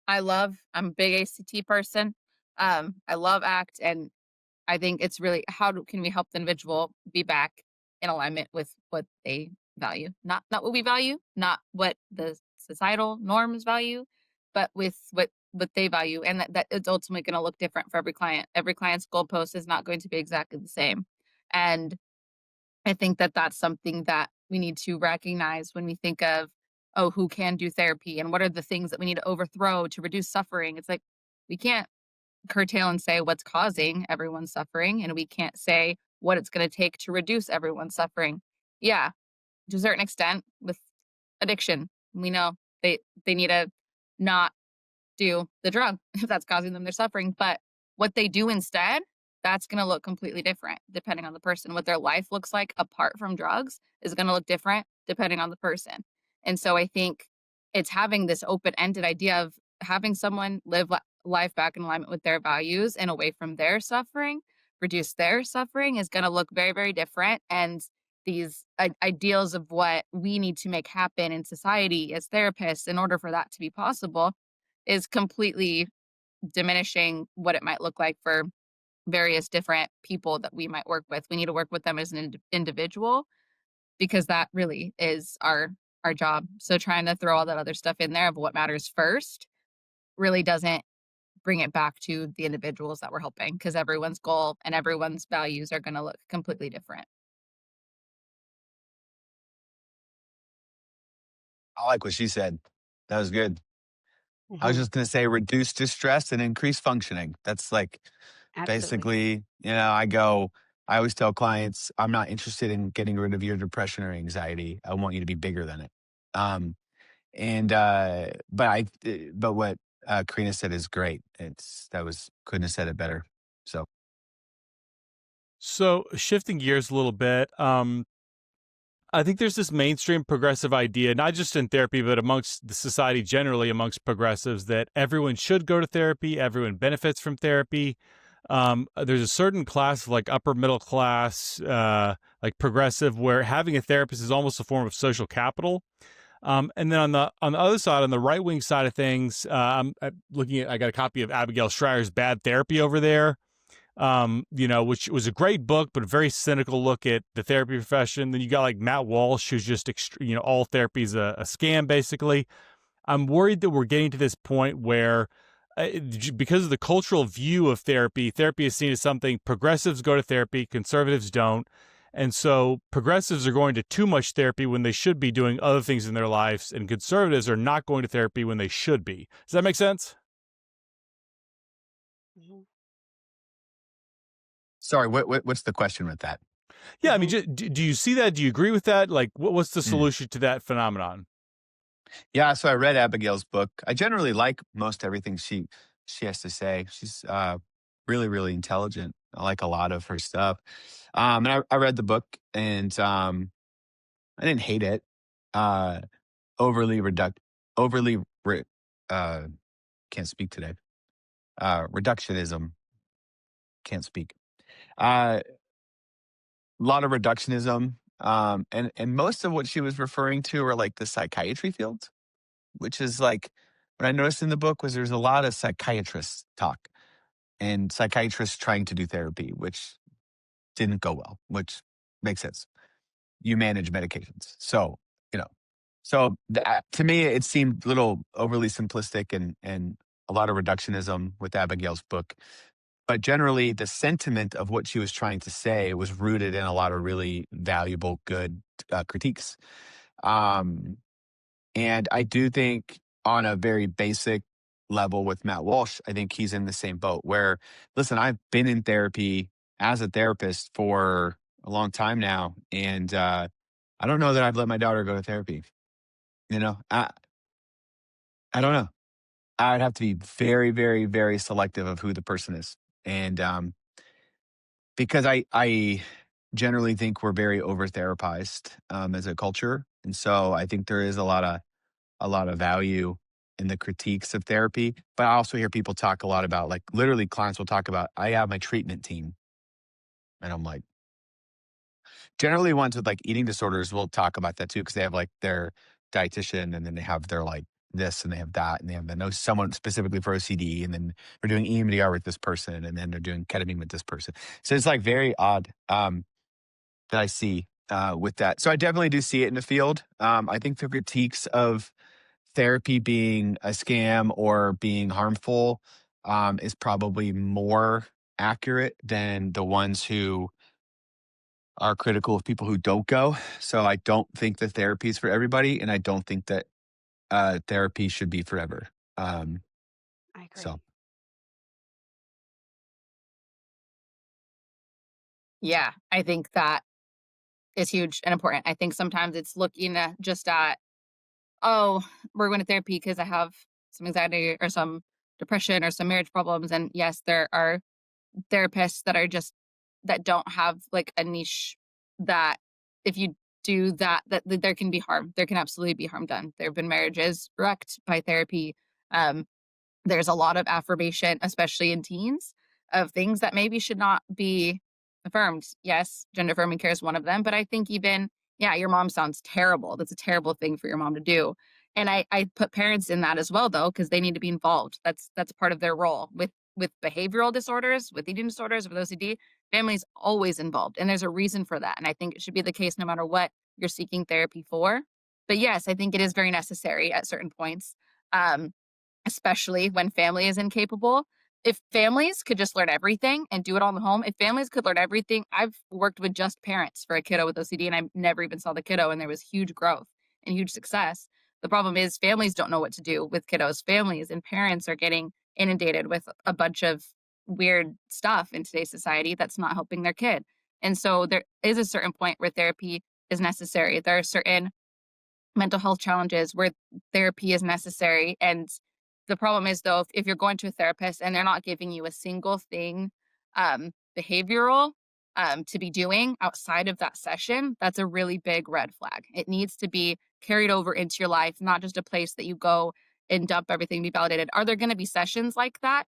I'm a big ACT person. I love ACT, and I think it's really can we help the individual be back in alignment with what they value, not what we value, not what the societal norms value, but with what they value, and that it's ultimately going to look different for every client. Every client's goalpost is not going to be exactly the same, and I think that that's something that we need to recognize when we think of, oh, who can do therapy and what are the things that we need to overthrow to reduce suffering. It's like we can't curtail and say what's causing everyone's suffering, and we can't say what it's going to take to reduce everyone's suffering. Yeah, to a certain extent with addiction, we know they need to not do the drug if that's causing them their suffering. But what they do instead, that's going to look completely different depending on the person. What their life looks like apart from drugs is going to look different depending on the person. And so I think it's having this open-ended idea of having someone live life back in alignment with their values and away from their suffering, reduce their suffering, is going to look very, very different. And these ideals of what we need to make happen in society as therapists in order for that to be possible is completely diminishing what it might look like for various different people that we might work with. We need to work with them as an individual, because that really is our job. So trying to throw all that other stuff in there of what matters first really doesn't bring it back to the individuals that we're helping, because everyone's goal and everyone's values are going to look completely different.
I like what she said. That was good. I was
Mhm.
just going to say reduce distress and increase functioning. That's like
Absolutely.
basically, I always tell clients, I'm not interested in getting rid of your depression or anxiety. I want you to be bigger than it. Um, but what Carina said is great. Couldn't have said it better.
So shifting gears a little bit, I think there's this mainstream progressive idea, not just in therapy, but amongst the society generally, amongst progressives, that everyone should go to therapy, everyone benefits from therapy. There's a certain class of like upper middle class, like progressive, where having a therapist is almost a form of social capital. And then on the other side, on the right wing side of things, I'm looking at, I got a copy of Abigail Schreier's Bad Therapy over there, which was a great book, but a very cynical look at the therapy profession. Then you got like Matt Walsh, who's just, all therapy is a scam, basically. I'm worried that we're getting to this point where, because of the cultural view of therapy, therapy is seen as something progressives go to therapy, conservatives don't. And so progressives are going to too much therapy when they should be doing other things in their lives, and conservatives are not going to therapy when they should be. Does that make sense?
Mhm.
Sorry, what's the question with that?
Yeah, I mean,
Mhm.
do you see that? Do you agree with that? Like, what's the
Mm.
solution to that phenomenon?
Yeah, so I read Abigail's book. I generally like most everything she has to say. She's really, really intelligent. I like a lot of her stuff. And I read the book, and I didn't hate it. Uh, overly reduct, overly re, uh, can't speak today. Reductionism, can't speak. A lot of reductionism, and most of what she was referring to are like the psychiatry field, which is like what I noticed in the book was there's a lot of psychiatrists talk and psychiatrists trying to do therapy, which didn't go well, which makes sense. You manage medications. You know, to me, it seemed a little overly simplistic and a lot of reductionism with Abigail's book. But generally, the sentiment of what she was trying to say was rooted in a lot of really valuable, good critiques. Um, And I do think on a very basic level with Matt Walsh, I think he's in the same boat where, listen, I've been in therapy as a therapist for a long time now. And I don't know that I'd let my daughter go to therapy. You know, I don't know. I'd have to be very, very, very selective of who the person is. And because I generally think we're very over therapized as a culture. And so I think there is a lot of value in the critiques of therapy. But I also hear people talk a lot about, like, literally clients will talk about, I have my treatment team. And I'm like, generally ones with like eating disorders will talk about that too, because they have like their dietitian, and then they have their like this, and they have that, and they have the know someone specifically for OCD, and then we're doing EMDR with this person, and then they're doing ketamine with this person. So it's like very odd that I see with that. So I definitely do see it in the field. I think the critiques of therapy being a scam or being harmful is probably more accurate than the ones who are critical of people who don't go. So I don't think that therapy is for everybody, and I don't think that therapy should be forever. Um,
I agree.
so
Yeah, I think that is huge and important. I think sometimes it's looking at just at, oh, we're going to therapy because I have some anxiety or some depression or some marriage problems. And yes, there are therapists that are just that don't have like a niche that if you do that there can be harm. There can absolutely be harm done. There have been marriages wrecked by therapy. Um, there's a lot of affirmation, especially in teens, of things that maybe should not be affirmed. Yes, gender affirming care is one of them, but I think even, yeah, your mom sounds terrible. That's a terrible thing for your mom to do. And I put parents in that as well, though, because they need to be involved. That's part of their role with behavioral disorders, with eating disorders, with OCD. Family's always involved, and there's a reason for that. And I think it should be the case no matter what you're seeking therapy for. But yes, I think it is very necessary at certain points. Um, Especially when family is incapable. If families could just learn everything and do it all in the home, if families could learn everything, I've worked with just parents for a kiddo with OCD, and I never even saw the kiddo, and there was huge growth and huge success. The problem is families don't know what to do with kiddos. Families and parents are getting inundated with a bunch of weird stuff in today's society that's not helping their kid. And so there is a certain point where therapy is necessary. There are certain mental health challenges where therapy is necessary. And the problem is, though, if you're going to a therapist and they're not giving you a single thing behavioral to be doing outside of that session, that's a really big red flag. It needs to be carried over into your life, not just a place that you go and dump everything, be validated. Are there going to be sessions like that?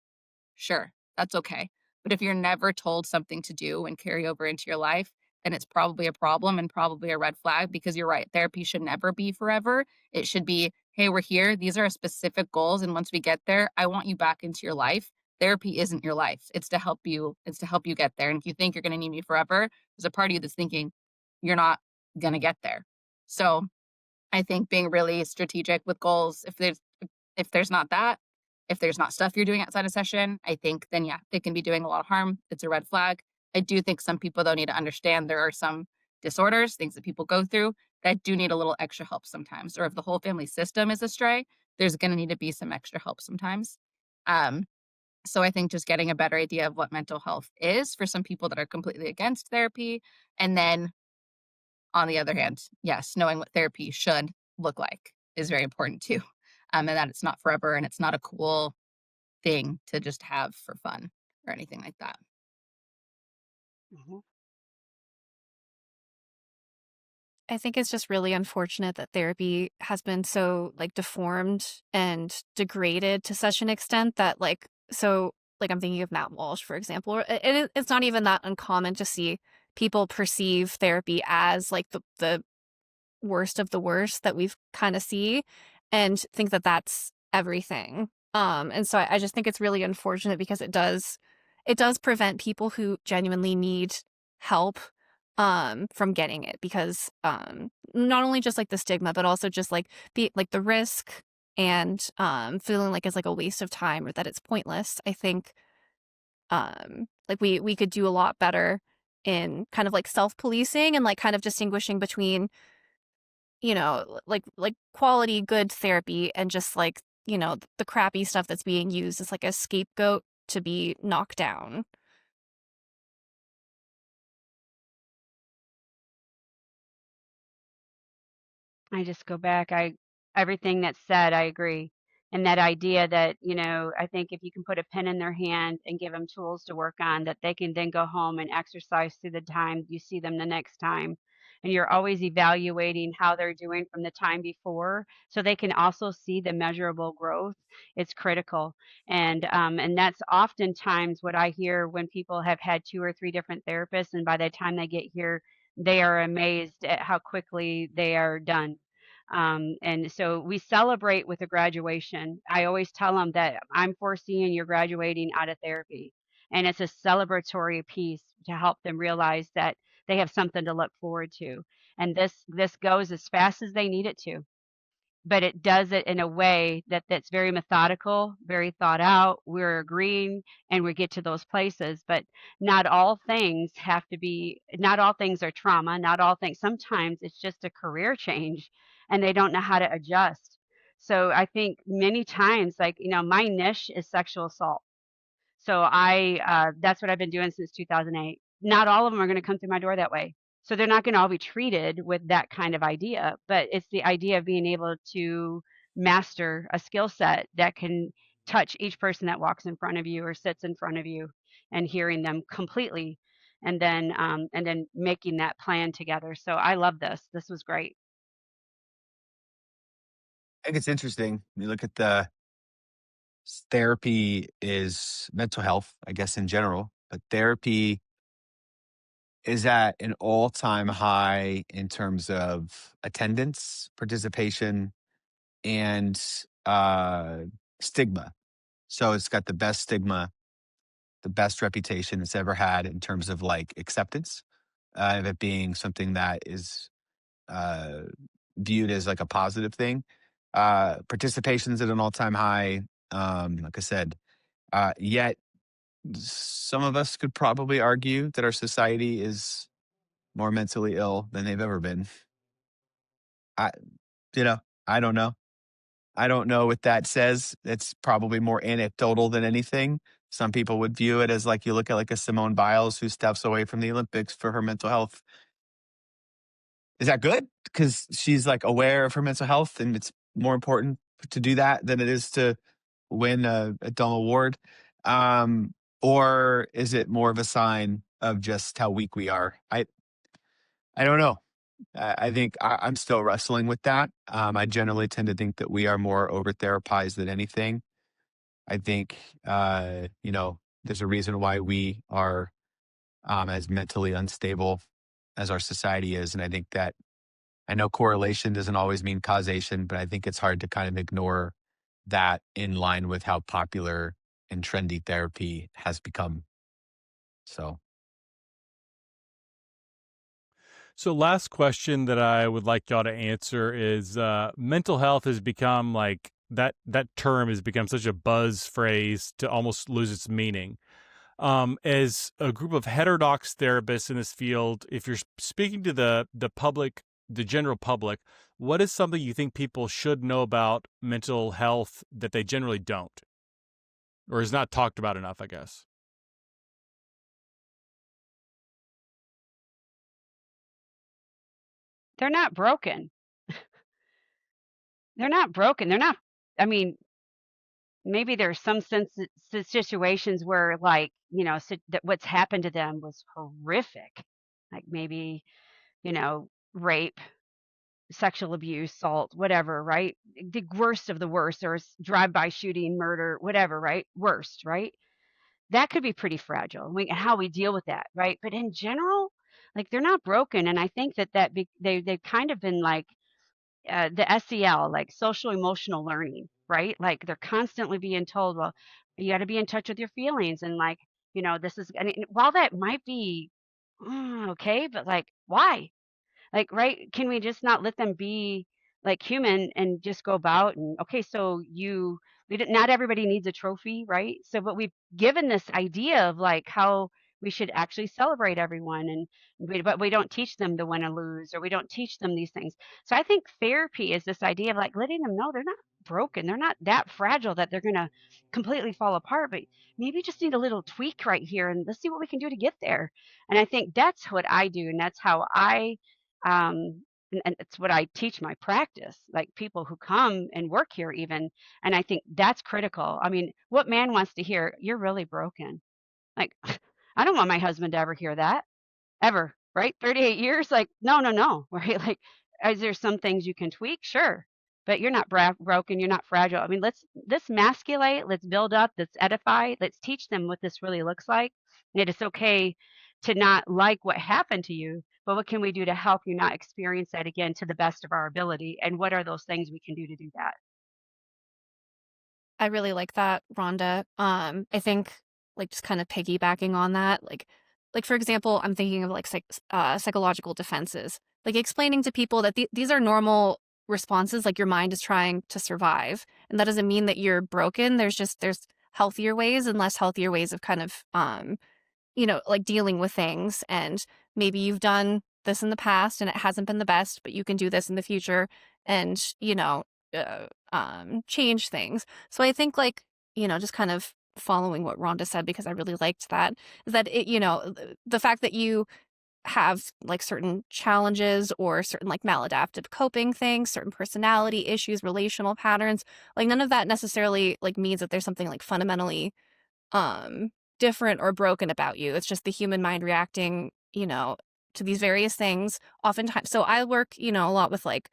Sure, that's okay. But if you're never told something to do and carry over into your life, then it's probably a problem and probably a red flag, because you're right. Therapy should never be forever. It should be, hey, we're here. These are our specific goals. And once we get there, I want you back into your life. Therapy isn't your life. It's to help you. It's to help you get there. And if you think you're going to need me forever, there's a part of you that's thinking you're not going to get there. So I think being really strategic with goals, if there's not that, if there's not stuff you're doing outside a session, I think then yeah, it can be doing a lot of harm. It's a red flag. I do think some people though need to understand there are some disorders, things that people go through that do need a little extra help sometimes. Or if the whole family system is astray, there's going to need to be some extra help sometimes. Um, so I think just getting a better idea of what mental health is for some people that are completely against therapy, and then on the other hand, yes, knowing what therapy should look like is very important too. And that it's not forever and it's not a cool thing to just have for fun or anything like that.
Mhm.
I think it's just really unfortunate that therapy has been so like deformed and degraded to such an extent that like I'm thinking of Matt Walsh, for example. It's not even that uncommon to see people perceive therapy as like the worst of the worst that we've kind of see, and think that that's everything. And so I just think it's really unfortunate because it does prevent people who genuinely need help from getting it, because not only just like the stigma, but also just like the risk, and feeling like it's like a waste of time or that it's pointless. I think like we could do a lot better in kind of like self-policing and like kind of distinguishing between, like quality good therapy and just like, the crappy stuff that's being used as like a scapegoat to be knocked down.
I just go back. Everything that's said, I agree. And that idea that, I think if you can put a pen in their hand and give them tools to work on, that they can then go home and exercise through the time you see them the next time. And you're always evaluating how they're doing from the time before, so they can also see the measurable growth. It's critical. And that's oftentimes what I hear when people have had two or three different therapists, and by the time they get here, they are amazed at how quickly they are done. And so we celebrate with a graduation. I always tell them that I'm foreseeing you're graduating out of therapy. And it's a celebratory piece to help them realize that they have something to look forward to. And this goes as fast as they need it to, but it does it in a way that's very methodical, very thought out. We're agreeing and we get to those places, but not all things not all things are trauma, not all things. Sometimes it's just a career change and they don't know how to adjust. So I think many times, like, my niche is sexual assault. So that's what I've been doing since 2008. Not all of them are going to come through my door that way. So they're not going to all be treated with that kind of idea, but it's the idea of being able to master a skill set that can touch each person that walks in front of you or sits in front of you and hearing them completely, and then making that plan together. So I love this. This was great.
I think it's interesting. You look at the therapy is mental health, I guess, in general, but therapy is at an all-time high in terms of attendance, participation, and stigma. So it's got the best stigma, the best reputation it's ever had in terms of like acceptance, of it being something that is uh, viewed as like a positive thing. Participation's at an all-time high. Like I said, yet some of us could probably argue that our society is more mentally ill than they've ever been. I, you know, I don't know. I don't know what that says. It's probably more anecdotal than anything. Some people would view it as like you look at like a Simone Biles who steps away from the Olympics for her mental health. Is that good? Because she's like aware of her mental health and it's more important to do that than it is to win a dumb award. Or is it more of a sign of just how weak we are? I don't know. I think I'm still wrestling with that. I generally tend to think that we are more over therapized than anything. I think, there's a reason why we are as mentally unstable as our society is. And I think that I know correlation doesn't always mean causation, but I think it's hard to kind of ignore that in line with how popular and trendy therapy has become. So,
So, last question that I would like y'all to answer is mental health has become like that term has become such a buzz phrase to almost lose its meaning. As a group of heterodox therapists in this field, if you're speaking to the public, the general public, what is something you think people should know about mental health that they generally don't, or is not talked about enough, I guess?
They're not broken. They're not broken. They're not, I mean, maybe there's some situations where, like, that what's happened to them was horrific, like maybe, rape, sexual abuse, assault, whatever, right? The worst of the worst, or drive-by shooting, murder, whatever, right? Worst, right? That could be pretty fragile. How we deal with that, right? But in general, like, they're not broken, and I think they've kind of been like, the SEL, like social emotional learning, right? Like, they're constantly being told, well, you got to be in touch with your feelings, and like, this is. And while that might be okay, but like, why? Like, right? Can we just not let them be like human and just go about and okay, so not everybody needs a trophy, right? So, but we've given this idea of like how we should actually celebrate everyone, but we don't teach them to win or lose, or we don't teach them these things. So I think therapy is this idea of like letting them know they're not broken, they're not that fragile that they're gonna completely fall apart, but maybe just need a little tweak right here, and let's see what we can do to get there. And I think that's what I do, and that's how I and it's what I teach my practice, like people who come and work here even. And I think that's critical. I mean, what man wants to hear, you're really broken? Like, I don't want my husband to ever hear that, ever, right? 38 years, like, no, no, no, right? Like, is there some things you can tweak? Sure. But you're not broken. You're not fragile. I mean, let's masculate, let's build up, let's edify, let's teach them what this really looks like. That it's okay to not like what happened to you, but what can we do to help you not experience that again to the best of our ability? And what are those things we can do to do that?
I really like that, Rhonda. I think like just kind of piggybacking on that, like for example, I'm thinking of like psychological defenses, like explaining to people that these are normal responses. Like your mind is trying to survive, and that doesn't mean that you're broken. There's healthier ways and less healthier ways of kind of like dealing with things. And maybe you've done this in the past and it hasn't been the best, but you can do this in the future and, change things. So I think like, just kind of following what Rhonda said, because I really liked that, is that the fact that you have like certain challenges or certain like maladaptive coping things, certain personality issues, relational patterns, like none of that necessarily like means that there's something like fundamentally um different or broken about you. It's just the human mind reacting, to these various things oftentimes. So I work, a lot with like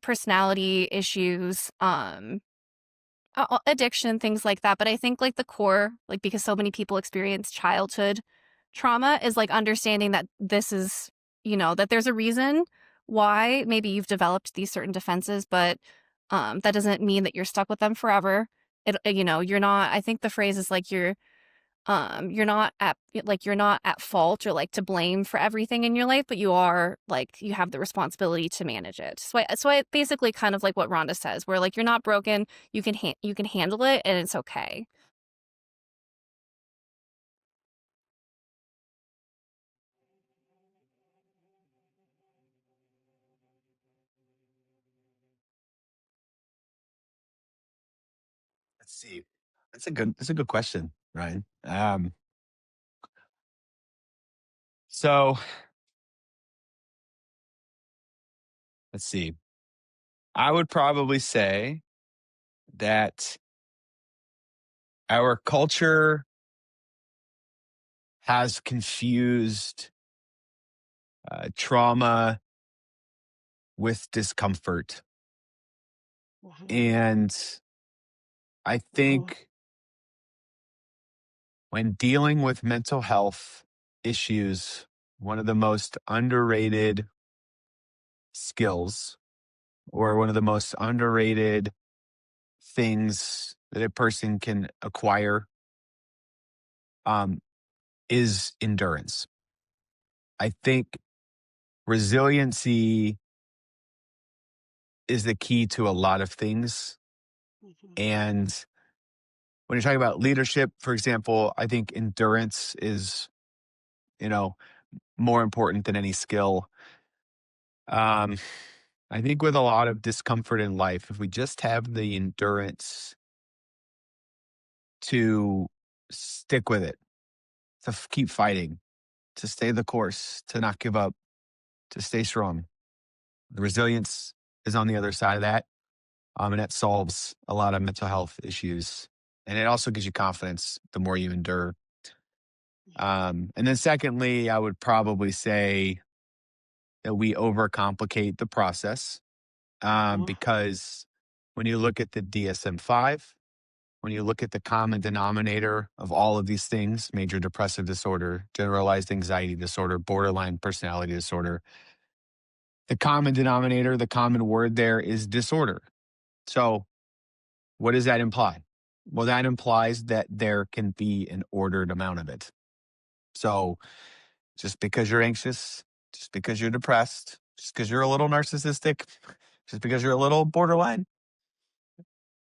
personality issues, addiction, things like that. But I think like the core, like because so many people experience childhood trauma, is like understanding that this is, that there's a reason why maybe you've developed these certain defenses, but that doesn't mean that you're stuck with them forever. You're not, I think the phrase is like you're not at fault or like to blame for everything in your life, but you are like, you have the responsibility to manage it. So I basically kind of like what Rhonda says, where like you're not broken, you can handle it and it's okay.
Let's see. That's a good question, Ryan. So let's see. I would probably say that our culture has confused trauma with discomfort. And I think when dealing with mental health issues, one of the most underrated skills or one of the most underrated things that a person can acquire um, is endurance. I think resiliency is the key to a lot of things. And when you're talking about leadership, for example, I think endurance is, more important than any skill. Um, I think with a lot of discomfort in life, if we just have the endurance to stick with it, to keep fighting, to stay the course, to not give up, to stay strong. The resilience is on the other side of that. And that solves a lot of mental health issues. And it also gives you confidence the more you endure. And then secondly, I would probably say that we overcomplicate the process because when you look at the DSM-5, when you look at the common denominator of all of these things, major depressive disorder, generalized anxiety disorder, borderline personality disorder, the common denominator, the common word there is disorder. So what does that imply? Well, that implies that there can be an ordered amount of it. So just because you're anxious, just because you're depressed, just because you're a little narcissistic, just because you're a little borderline,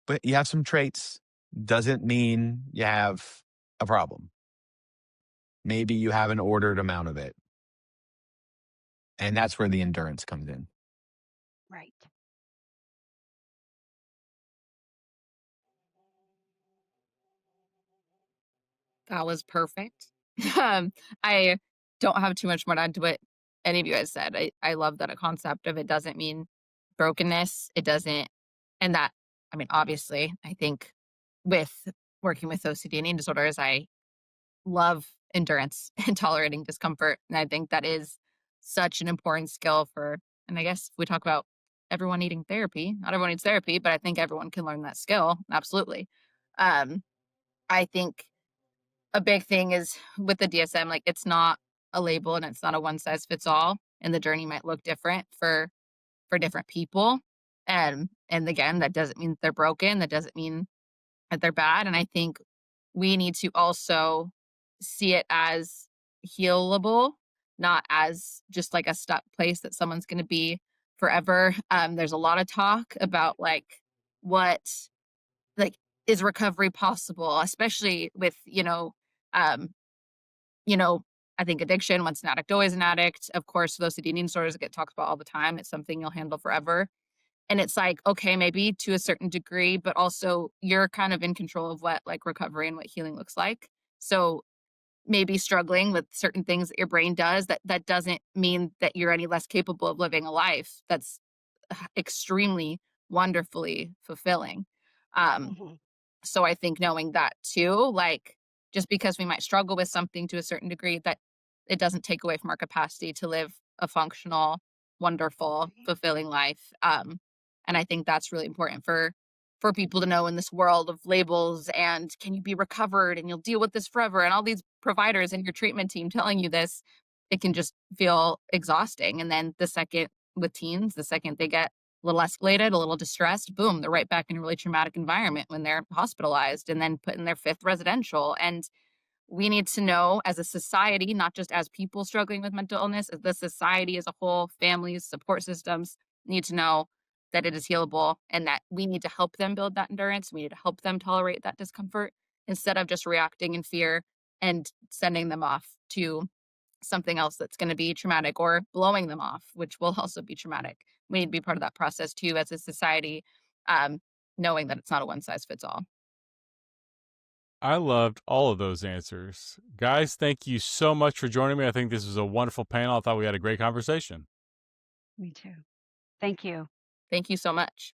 but you have some traits, doesn't mean you have a problem. Maybe you have an ordered amount of it. And that's where the endurance comes in.
Right.
That was perfect. I don't have too much more to add to what any of you guys said. I love that a concept of it doesn't mean brokenness. It doesn't, and that, I mean, obviously, I think with working with OCD and eating disorders, I love endurance and tolerating discomfort. And I think that is such an important skill for, and I guess if we talk about everyone needing therapy, not everyone needs therapy, but I think everyone can learn that skill. Absolutely. I think a big thing is with the DSM, like it's not a label and it's not a one size fits all, and the journey might look different for different people. And again, that doesn't mean they're broken. That doesn't mean that they're bad. And I think we need to also see it as healable, not as just like a stuck place that someone's going to be forever. There's a lot of talk about like what like is recovery possible, especially with um, I think addiction. Once an addict, always an addict. Of course, those eating disorders get talked about all the time. It's something you'll handle forever. And it's like, okay, maybe to a certain degree, but also you're kind of in control of what like recovery and what healing looks like. So maybe struggling with certain things that your brain does, that doesn't mean that you're any less capable of living a life that's extremely wonderfully fulfilling. So I think knowing that too, like just because we might struggle with something to a certain degree, that it doesn't take away from our capacity to live a functional, wonderful, fulfilling life. And I think that's really important for people to know in this world of labels and can you be recovered and you'll deal with this forever, and all these providers and your treatment team telling you this, it can just feel exhausting. And then the second with teens, the second they get a little escalated, a little distressed, boom, they're right back in a really traumatic environment when they're hospitalized and then put in their 5th residential. And we need to know as a society, not just as people struggling with mental illness, as the society as a whole, families, support systems need to know that it is healable and that we need to help them build that endurance. We need to help them tolerate that discomfort instead of just reacting in fear and sending them off to something else that's going to be traumatic, or blowing them off, which will also be traumatic. We need to be part of that process too as a society, knowing that it's not a one size fits all.
I loved all of those answers. Guys, thank you so much for joining me. I think this was a wonderful panel. I thought we had a great conversation.
Me too. Thank you.
Thank you so much.